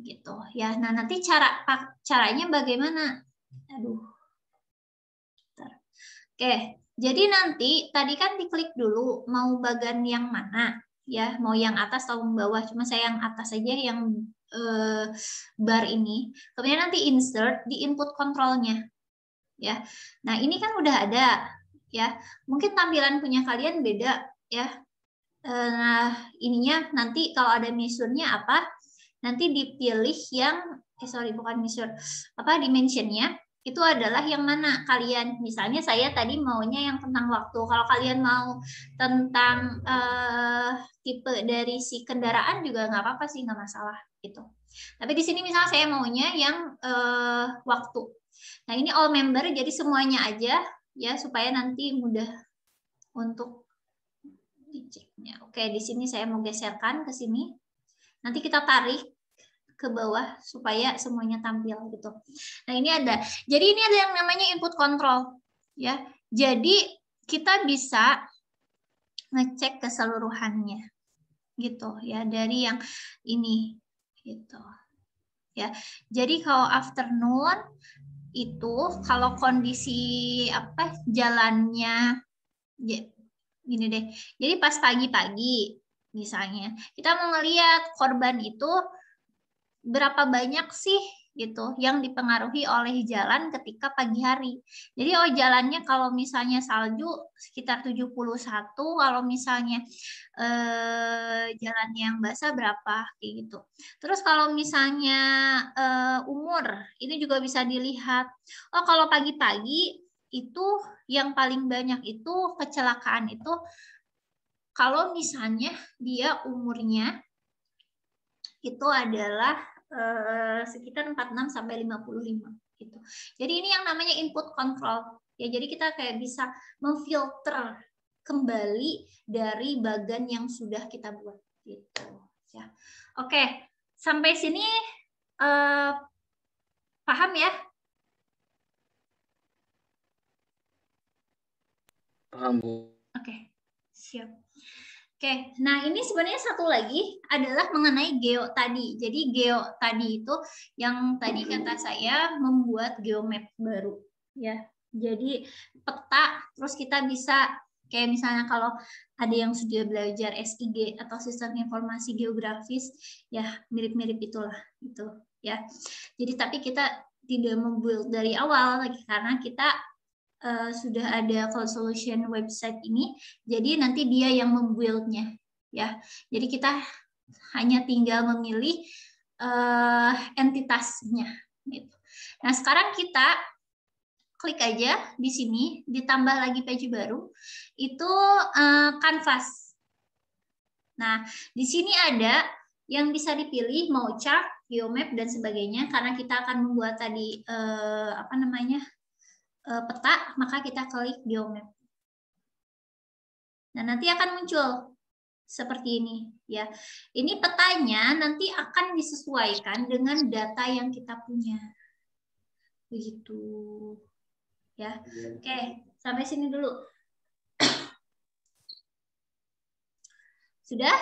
gitu ya. Nah, nanti caranya bagaimana? Aduh. Bentar. Oke, jadi nanti tadi kan diklik dulu mau bagian yang mana ya, mau yang atas atau bawah. Cuma saya yang atas aja yang bar ini. Kemudian nanti insert di input kontrolnya ya. Nah, ini kan udah ada ya. Mungkin tampilan punya kalian beda ya. Nah, ininya nanti kalau ada measure-nya apa, nanti dipilih yang bukan measure, dimensionnya itu adalah yang mana kalian. Misalnya saya tadi maunya yang tentang waktu. Kalau kalian mau tentang tipe dari si kendaraan juga nggak apa-apa sih, nggak masalah gitu. Tapi di sini misalnya saya maunya yang waktu. Nah, ini all member, jadi semuanya aja ya supaya nanti mudah untuk diceknya. Oke, di sini saya mau geserkan ke sini. Nanti kita tarik ke bawah supaya semuanya tampil gitu. Nah, ini ada. Jadi ini ada yang namanya input control ya. Jadi kita bisa ngecek keseluruhannya gitu ya dari yang ini gitu. Ya. Jadi kalau afternoon itu kalau kondisi jalannya gini deh. Jadi pas pagi-pagi misalnya kita mau ngelihat korban itu berapa banyak sih gitu yang dipengaruhi oleh jalan ketika pagi hari. Jadi jalannya kalau misalnya salju sekitar 71, kalau misalnya jalan yang basah berapa kayak gitu. Terus kalau misalnya umur ini juga bisa dilihat. Oh, kalau pagi-pagi itu yang paling banyak itu kecelakaan itu kalau misalnya dia umurnya itu adalah sekitar 46 sampai 55 gitu. Jadi ini yang namanya input control. Ya, jadi kita kayak bisa memfilter kembali dari bagan yang sudah kita buat gitu ya. Oke, sampai sini paham ya? Paham, Bu. Oke, siap. Oke, nah ini sebenarnya satu lagi adalah mengenai geo tadi. Jadi geo tadi itu yang tadi kata saya membuat geomap baru ya. Jadi peta, terus kita bisa kayak misalnya kalau ada yang sudah belajar SIG atau sistem informasi geografis, ya mirip-mirip itulah gitu ya. Jadi tapi kita tidak membuild dari awal lagi karena kita sudah ada Cloud Solution website ini, jadi nanti dia yang membuildnya ya. Jadi kita hanya tinggal memilih entitasnya gitu. Nah, sekarang kita klik aja di sini, ditambah lagi page baru, itu Canvas. Nah, di sini ada yang bisa dipilih mau chart, geomap dan sebagainya karena kita akan membuat tadi peta, maka kita klik geomap. Nah, nanti akan muncul seperti ini ya. Ini petanya nanti akan disesuaikan dengan data yang kita punya. Begitu. Ya. Oke, sampai sini dulu. Sudah?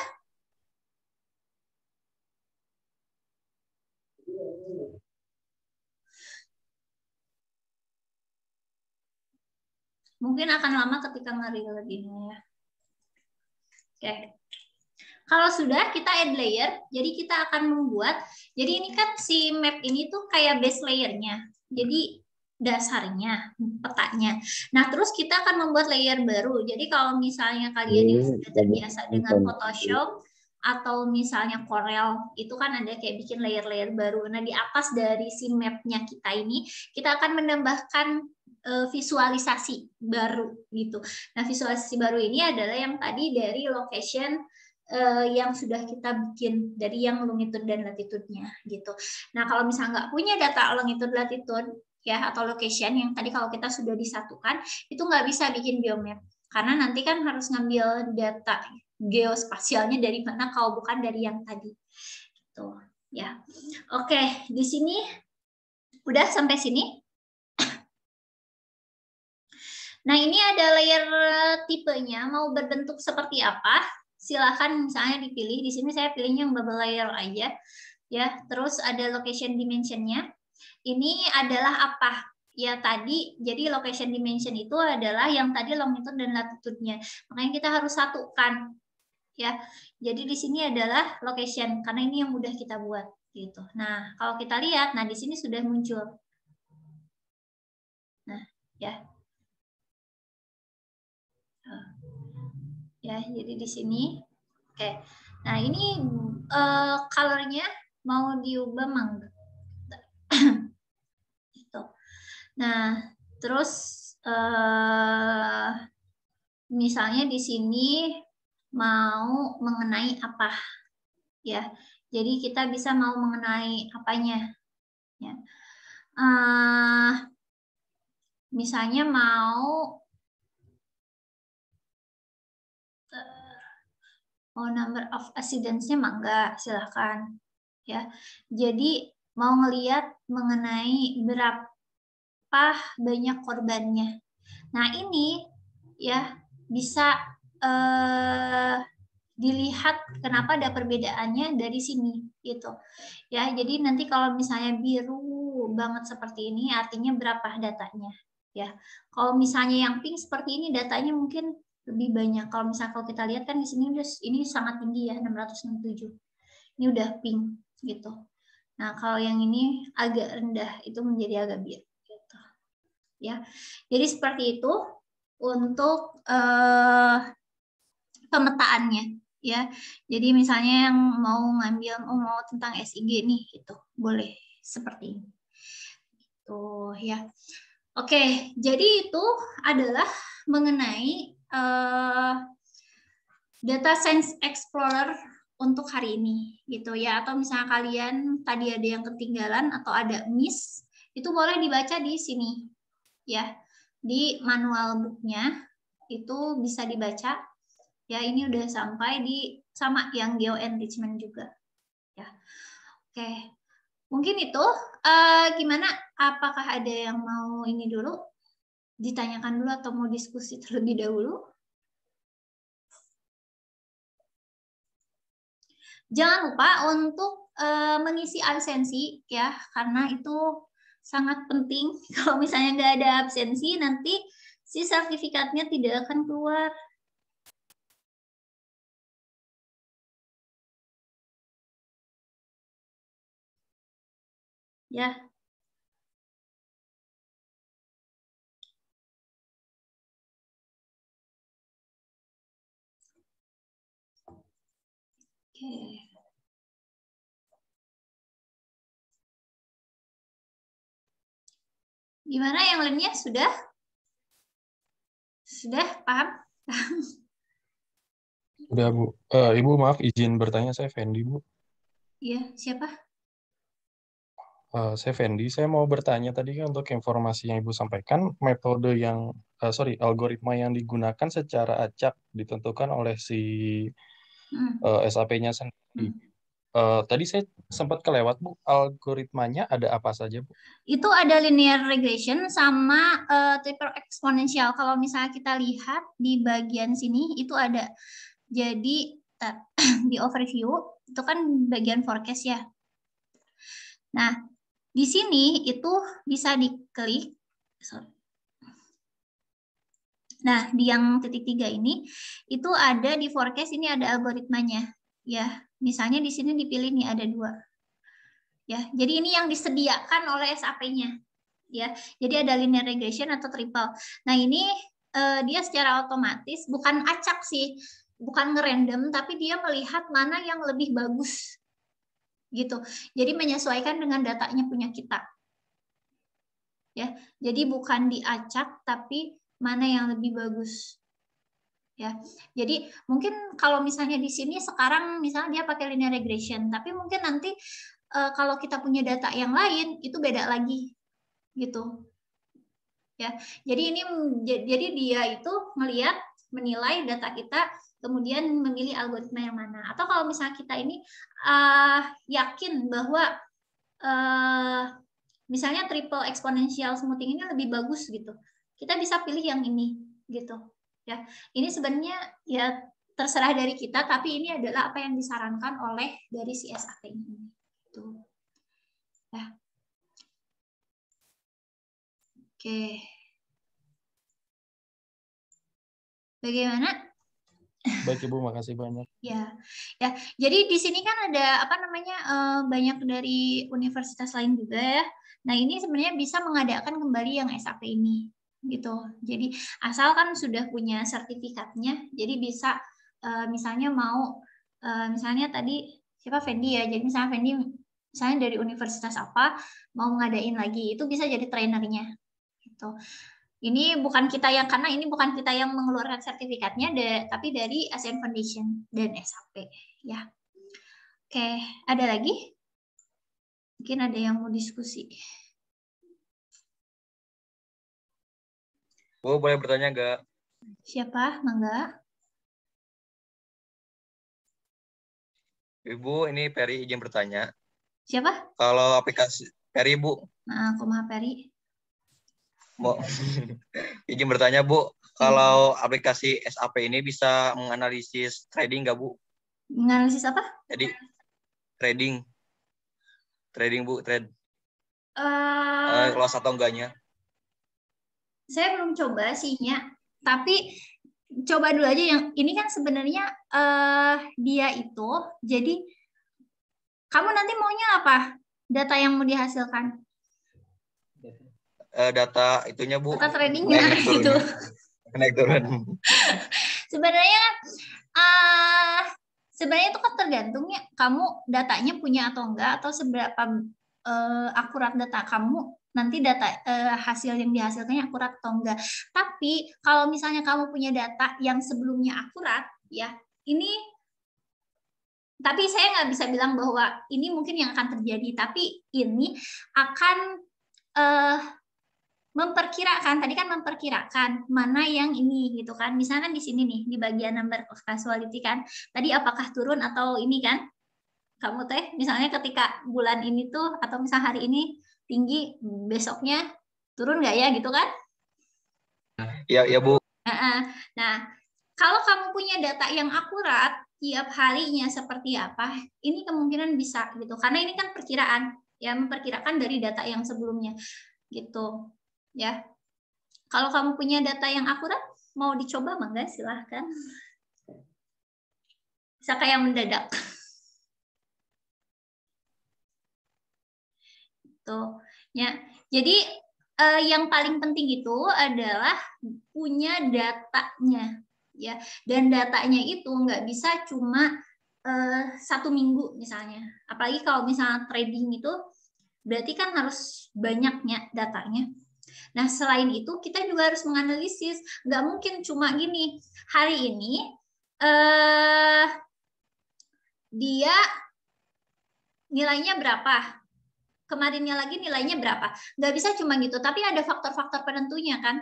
Mungkin akan lama ketika nge-reload ini ya. Oke. Kalau sudah, kita add layer. Jadi kita akan membuat, jadi ini kan si map ini tuh kayak base layernya. Jadi dasarnya, petanya. Nah, terus kita akan membuat layer baru. Jadi kalau misalnya kalian yang sudah terbiasa dengan Photoshop, atau misalnya Corel, itu kan ada kayak bikin layer-layer baru. Nah, di atas dari si map-nya kita ini, kita akan menambahkan visualisasi baru gitu. Nah, visualisasi baru ini adalah yang tadi dari location yang sudah kita bikin dari yang longitude dan latitude-nya gitu. Nah, kalau misalnya nggak punya data longitude latitude ya atau location yang tadi kalau kita sudah disatukan itu nggak bisa bikin geomap karena nanti kan harus ngambil data geospasialnya dari mana kalau bukan dari yang tadi. Gitu ya. Oke, di sini udah sampai sini. Nah, ini ada layer tipenya, mau berbentuk seperti apa? Silakan misalnya dipilih. Di sini saya pilihnya yang bubble layer aja. Ya, terus ada location dimensionnya. Ini adalah apa? Ya tadi, jadi location dimension itu adalah yang tadi longitude dan latitude-nya. Makanya kita harus satukan. Ya, jadi di sini adalah location karena ini yang mudah kita buat gitu. Nah, kalau kita lihat, nah di sini sudah muncul. Nah, ya. Ya, jadi di sini. Oke. Nah, ini color-nya mau diubah mangga. Gitu. Nah, terus misalnya di sini mau mengenai apa? Ya. Jadi kita bisa mau mengenai apanya? Ya. Misalnya mau number of accidents-nya mangga, silahkan ya. Jadi mau ngelihat mengenai berapa banyak korbannya. Nah, ini ya bisa dilihat kenapa ada perbedaannya dari sini gitu. Ya, jadi nanti kalau misalnya biru banget seperti ini artinya berapa datanya ya. Kalau misalnya yang pink seperti ini datanya mungkin lebih banyak. Kalau misalnya kalau kita lihat kan di sini ini sangat tinggi ya 667. Ini udah pink gitu. Nah, kalau yang ini agak rendah itu menjadi agak biru gitu. Ya. Jadi seperti itu untuk pemetaannya ya. Jadi misalnya yang mau ngambil mau tentang SIG nih gitu. Boleh seperti ini. Tuh ya. Oke, jadi itu adalah mengenai Data Science Explorer untuk hari ini gitu ya. Atau misalnya kalian tadi ada yang ketinggalan atau ada miss, itu boleh dibaca di sini ya. Di manual booknya itu bisa dibaca. Ya, ini udah sampai di sama yang geo enrichment juga. Ya. Oke. Mungkin itu gimana? Apakah ada yang mau ini dulu? Ditanyakan dulu atau mau diskusi terlebih dahulu? Jangan lupa untuk mengisi absensi ya, karena itu sangat penting. Kalau misalnya nggak ada absensi, nanti si sertifikatnya tidak akan keluar. Ya. Oke. Gimana yang lainnya? Sudah? Sudah paham? Udah, Bu. Ibu maaf izin bertanya, saya Fendi, Bu. Iya, siapa? Saya Fendi, saya mau bertanya tadi kan untuk informasi yang Ibu sampaikan, metode yang, algoritma yang digunakan secara acak ditentukan oleh si SAP-nya sendiri. Tadi saya sempat kelewat, Bu, algoritmanya ada apa saja, Bu? Itu ada linear regression sama triple exponential. Kalau misalnya kita lihat di bagian sini, itu ada. Jadi, di overview, itu kan bagian forecast ya. Nah, di sini itu bisa diklik. Nah, di yang titik 3 ini, itu ada di forecast, ini ada algoritmanya. Ya, misalnya di sini dipilih nih ada 2. Ya, jadi ini yang disediakan oleh SAP-nya. Ya, jadi ada linear regression atau triple. Nah, ini dia secara otomatis bukan acak sih, bukan ngerandom, tapi dia melihat mana yang lebih bagus. Gitu. Jadi menyesuaikan dengan datanya punya kita. Ya, jadi bukan diacak tapi mana yang lebih bagus. Ya, jadi mungkin kalau misalnya di sini sekarang misalnya dia pakai linear regression, tapi mungkin nanti kalau kita punya data yang lain itu beda lagi, gitu. Ya, jadi dia itu menilai data kita, kemudian memilih algoritma yang mana. Atau kalau misalnya kita ini yakin bahwa misalnya triple exponential smoothing ini lebih bagus gitu, kita bisa pilih yang ini, gitu. Ya, ini sebenarnya ya terserah dari kita, tapi ini adalah apa yang disarankan oleh dari si SAP ini. Gitu. Ya. Oke. Bagaimana? Baik Ibu, makasih banyak. Ya. Jadi di sini kan ada banyak dari universitas lain juga ya. Nah, ini sebenarnya bisa mengadakan kembali yang SAP ini. Gitu. Jadi asalkan sudah punya sertifikatnya, jadi bisa misalnya mau misalnya tadi siapa Fendi ya, jadi misalnya Fendi misalnya dari universitas apa mau ngadain lagi, itu bisa jadi trainernya gitu. Ini bukan kita yang, karena ini bukan kita yang mengeluarkan sertifikatnya, tapi dari ASEAN Foundation dan SAP ya. Oke, ada lagi? Mungkin ada yang mau diskusi. Bu, boleh bertanya nggak? Siapa? Mangga. Ibu, ini Peri izin bertanya. Siapa? Kalau aplikasi Peri, Bu. Nah, kumaha Peri. Mau izin bertanya, Bu. Kalau aplikasi SAP ini bisa menganalisis trading nggak, Bu? Menganalisis apa? Jadi trading, Bu, trade. Loss atau enggaknya? Saya belum coba sihnya, tapi coba dulu aja yang ini kan sebenarnya dia itu, jadi kamu nanti maunya apa? Data yang mau dihasilkan? Data itunya, Bu. Data tradingnya gitu. Naik turun. Sebenarnya itu kan tergantung ya, kamu datanya punya atau enggak, atau seberapa akurat data kamu, nanti data hasil yang dihasilkannya akurat atau enggak. Tapi kalau misalnya kamu punya data yang sebelumnya akurat, ya ini, tapi saya nggak bisa bilang bahwa ini mungkin yang akan terjadi, tapi ini akan memperkirakan, tadi kan memperkirakan mana yang ini gitu kan. Misalnya di sini nih, di bagian number of causality kan, tadi apakah turun atau ini kan, kamu teh misalnya ketika bulan ini tuh, atau misalnya hari ini tinggi, besoknya turun nggak ya gitu kan? Ya Bu. Nah, kalau kamu punya data yang akurat tiap harinya seperti apa, ini kemungkinan bisa gitu, karena ini kan perkiraan ya, memperkirakan dari data yang sebelumnya gitu ya. Kalau kamu punya data yang akurat, mau dicoba mangga silahkan, bisa kayak mendadak. Tuh, ya. Jadi yang paling penting itu adalah punya datanya, ya. Dan datanya itu nggak bisa cuma 1 minggu misalnya. Apalagi kalau misalnya trading itu, berarti kan harus banyaknya datanya. Nah, selain itu kita juga harus menganalisis. Nggak mungkin cuma gini, hari ini dia nilainya berapa, kemarinnya lagi nilainya berapa. Nggak bisa cuma gitu, tapi ada faktor-faktor penentunya kan.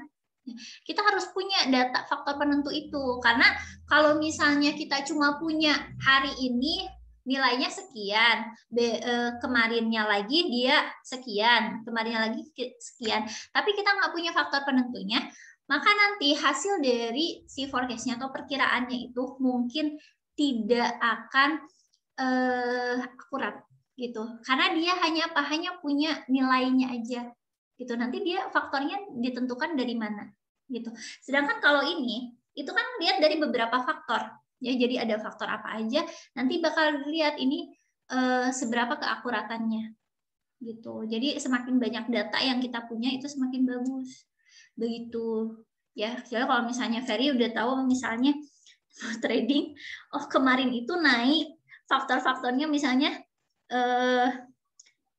Kita harus punya data faktor penentu itu, karena kalau misalnya kita cuma punya hari ini nilainya sekian, kemarinnya lagi dia sekian, kemarinnya lagi sekian, tapi kita nggak punya faktor penentunya, maka nanti hasil dari si forecast-nya atau perkiraannya itu mungkin tidak akan akurat gitu, karena dia hanya punya nilainya aja gitu. Nanti dia faktornya ditentukan dari mana gitu. Sedangkan kalau ini itu kan lihat dari beberapa faktor ya, jadi ada faktor apa aja, nanti bakal lihat ini seberapa keakuratannya gitu. Jadi semakin banyak data yang kita punya itu semakin bagus begitu ya. Jadi kalau misalnya Ferry udah tahu misalnya trading, kemarin itu naik, faktor-faktornya misalnya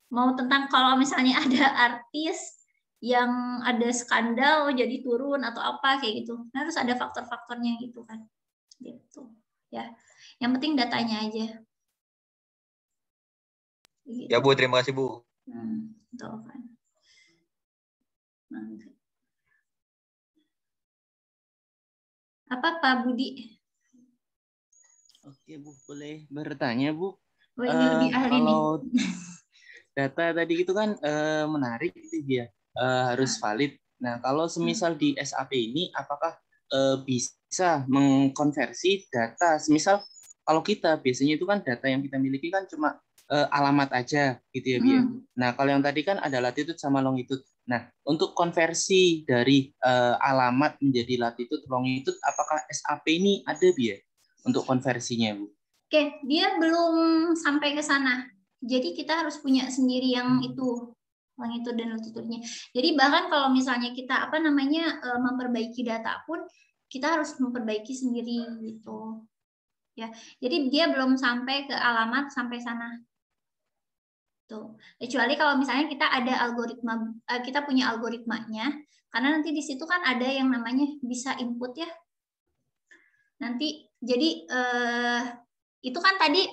mau tentang, kalau misalnya ada artis yang ada skandal jadi turun atau apa kayak gitu. Nah, harus ada faktor-faktornya gitu kan. Gitu. Ya. Yang penting datanya aja. Gitu. Ya Bu, terima kasih Bu. Betul kan. Apa Pak Budi? Oke Bu, boleh bertanya Bu? Oh, ini lebih ahli nih. Kalau data tadi itu kan menarik itu dia, harus valid. Nah, kalau semisal di SAP ini, apakah bisa mengkonversi data? Semisal kalau kita biasanya itu kan data yang kita miliki kan cuma alamat aja gitu ya, Bia. Nah, kalau yang tadi kan ada latitude sama longitude. Nah, untuk konversi dari alamat menjadi latitude, longitude, apakah SAP ini ada, Bia, untuk konversinya, Bu? Oke, dia belum sampai ke sana. Jadi kita harus punya sendiri yang itu, longitude dan latitude-nya. Jadi bahkan kalau misalnya kita memperbaiki data pun kita harus memperbaiki sendiri gitu. Ya. Jadi dia belum sampai ke alamat sampai sana. Tuh. Kecuali kalau misalnya kita ada algoritma, kita punya algoritmanya, karena nanti di situ kan ada yang namanya bisa input ya. Nanti jadi itu kan tadi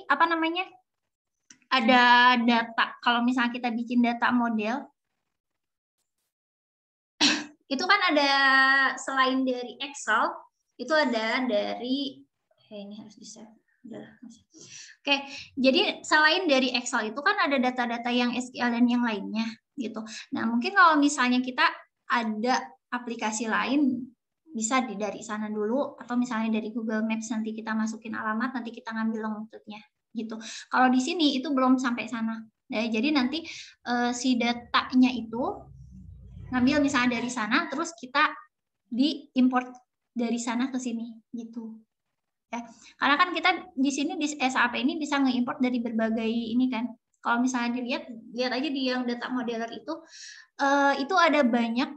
ada data. Kalau misalnya kita bikin data model, itu kan ada selain dari Excel, itu ada dari ini harus di-save. Oke, jadi selain dari Excel itu kan ada data-data yang SQL dan yang lainnya gitu. Nah, mungkin kalau misalnya kita ada aplikasi lain bisa dari sana dulu atau misalnya dari Google Maps nanti kita masukin alamat, nanti kita ngambil longitude-nya gitu. Kalau di sini itu belum sampai sana. Nah, jadi nanti si datanya itu ngambil misalnya dari sana terus kita diimport dari sana ke sini gitu. Ya. Karena kan kita di sini di SAP ini bisa nge-import dari berbagai ini kan. Kalau misalnya lihat aja di yang data modeler itu ada banyak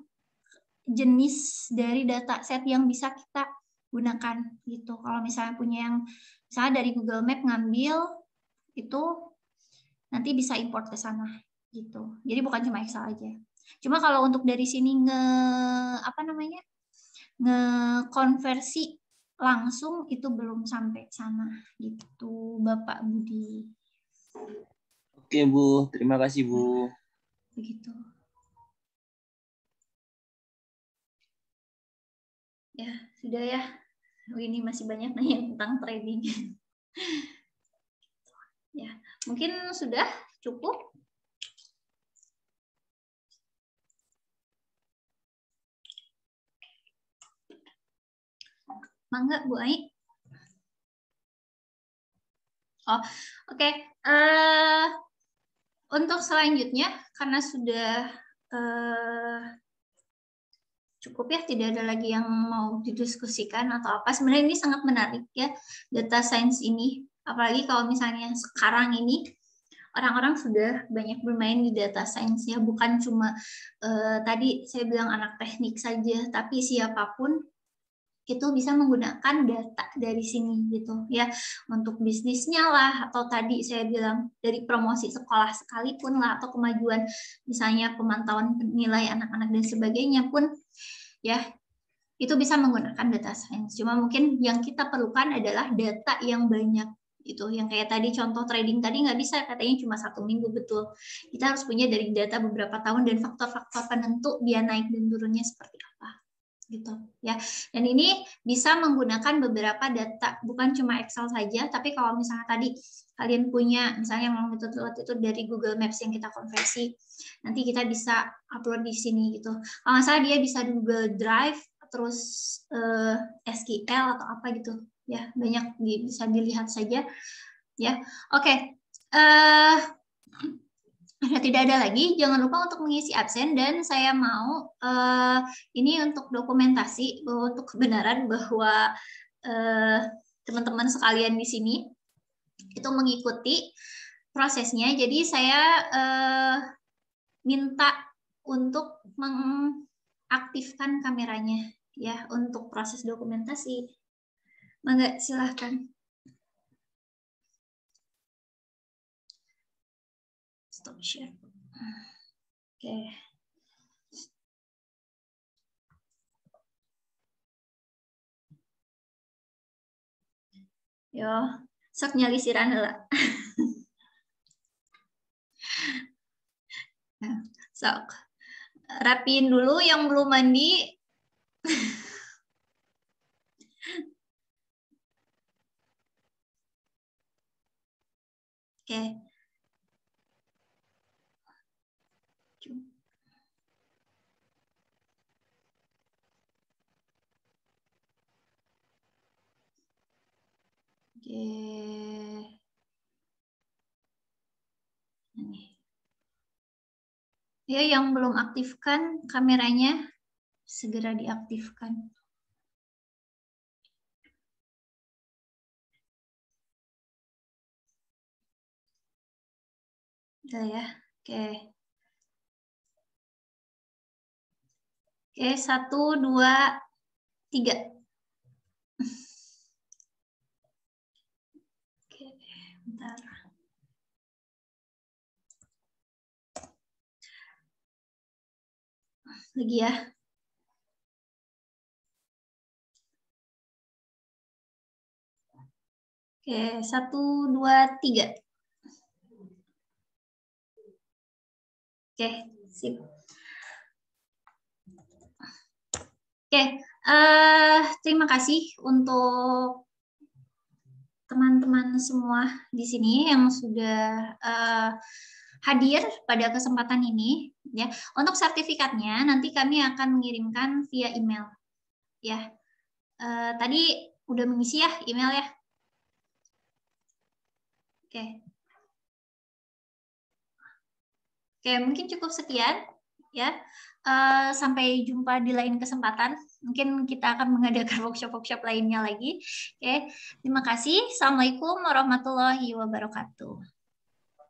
jenis dari data set yang bisa kita gunakan gitu. Kalau misalnya punya yang misalnya dari Google Map ngambil itu nanti bisa import ke sana gitu. Jadi bukan cuma Excel aja. Cuma kalau untuk dari sini ngekonversi langsung itu belum sampai sana gitu Bapak Budi. Oke Bu, terima kasih Bu. Begitu. Ya, sudah ya. Ini masih banyak nanya tentang trading. Ya, mungkin sudah cukup. Mangga Bu Ai. Oh, oke. Untuk selanjutnya, karena sudah cukup ya, tidak ada lagi yang mau didiskusikan atau apa. Sebenarnya ini sangat menarik ya, data science ini. Apalagi kalau misalnya sekarang ini, orang-orang sudah banyak bermain di data science ya, bukan cuma tadi saya bilang anak teknik saja, tapi siapapun itu bisa menggunakan data dari sini gitu ya, untuk bisnisnya lah, atau tadi saya bilang dari promosi sekolah sekalipun lah, atau kemajuan misalnya pemantauan nilai anak-anak dan sebagainya pun ya, itu bisa menggunakan data science. Cuma mungkin yang kita perlukan adalah data yang banyak itu, yang kayak tadi contoh trading tadi nggak bisa katanya cuma 1 minggu, betul. Kita harus punya dari data beberapa tahun dan faktor-faktor penentu dia naik dan turunnya seperti apa gitu ya. Dan ini bisa menggunakan beberapa data, bukan cuma Excel saja, tapi kalau misalnya tadi kalian punya misalnya yang itu dari Google Maps yang kita konversi, nanti kita bisa upload di sini gitu. Kalau nggak salah dia bisa Google Drive terus SQL atau apa gitu ya, banyak bisa dilihat saja ya. Oke. Tidak ada lagi, jangan lupa untuk mengisi absen, dan saya mau ini untuk dokumentasi untuk kebenaran bahwa teman-teman sekalian di sini itu mengikuti prosesnya. Jadi saya minta untuk mengaktifkan kameranya ya untuk proses dokumentasi. Mangga, silahkan. Stop share. Oke. Yo, sok nyalisiran heula. Nah, sok. Rapiin dulu yang belum mandi. Oke. Oke. Ini. Ya, yang belum aktifkan kameranya segera diaktifkan. Udah ya. Oke. Oke, 1, 2, 3. Oke, bentar. Lagi ya. Oke, 1, 2, 3. Oke, sip. Oke, terima kasih untuk teman-teman semua di sini yang sudah hadir pada kesempatan ini. Ya, untuk sertifikatnya nanti kami akan mengirimkan via email. Ya, tadi udah mengisi ya email ya. Oke. Oke, mungkin cukup sekian ya. Sampai jumpa di lain kesempatan. Mungkin kita akan mengadakan workshop-workshop lainnya lagi. Oke, terima kasih. Assalamualaikum warahmatullahi wabarakatuh.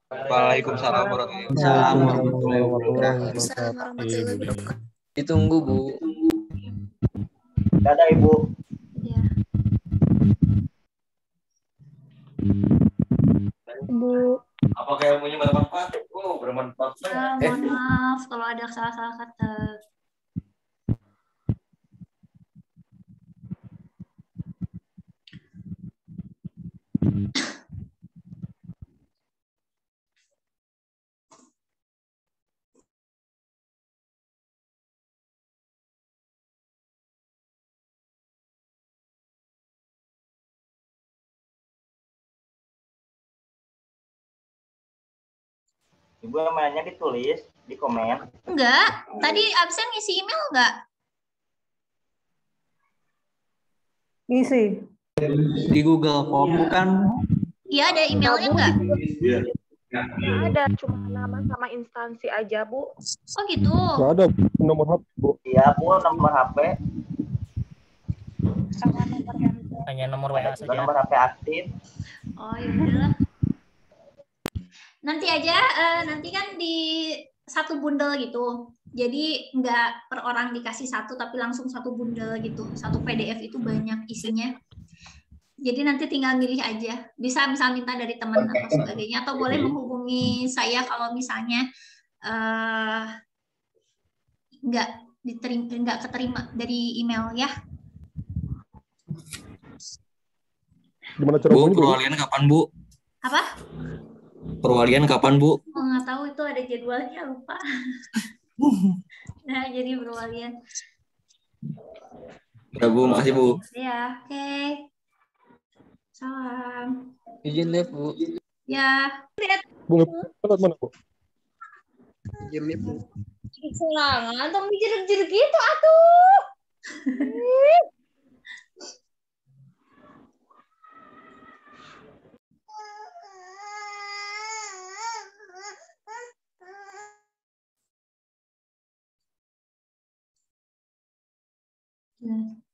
Waalaikumsalam warahmatullahi wabarakatuh. Ditunggu, Bu. Dadah Ibu. Ya. Bu, Apakah ilmunya bermanfaat? Oh, bermanfaat. Mohon maaf kalau ada salah-salah kata. Ibu namanya ditulis di komen. Enggak, tadi absen ngisi email enggak? Ngisi. Di Google Form bukan? Iya, ada emailnya enggak? Nggak ada, cuma nama sama instansi aja, Bu. Oh gitu. Nggak ada nomor HP, Bu. Iya Bu, nomor HP. Sama nomor handphone. Hanya nomor WA Juga saja. nomor HP aktif. Oh ya udahlah. Nanti aja, nanti kan di satu bundel gitu. Jadi nggak per orang dikasih satu, tapi langsung satu bundel gitu. Satu PDF itu banyak isinya. Jadi nanti tinggal milih aja. Bisa misal minta dari teman atau sebagainya, atau boleh menghubungi saya kalau misalnya nggak keterima dari email ya. Gimana cara Bu, hubungi, Bu? perwalian kapan, Bu? Apa? Perwalian kapan, Bu? Oh, nggak tahu, itu ada jadwalnya, lupa. Nah, jadi berwalian. Ya, Bu. Makasih, Bu. Ya, oke. Salam. Izin live, Bu. Ya. Bu, lewat mana, Bu? Izin live, Bu. Serangan, tong jerik-jerik gitu, atuh. Ya.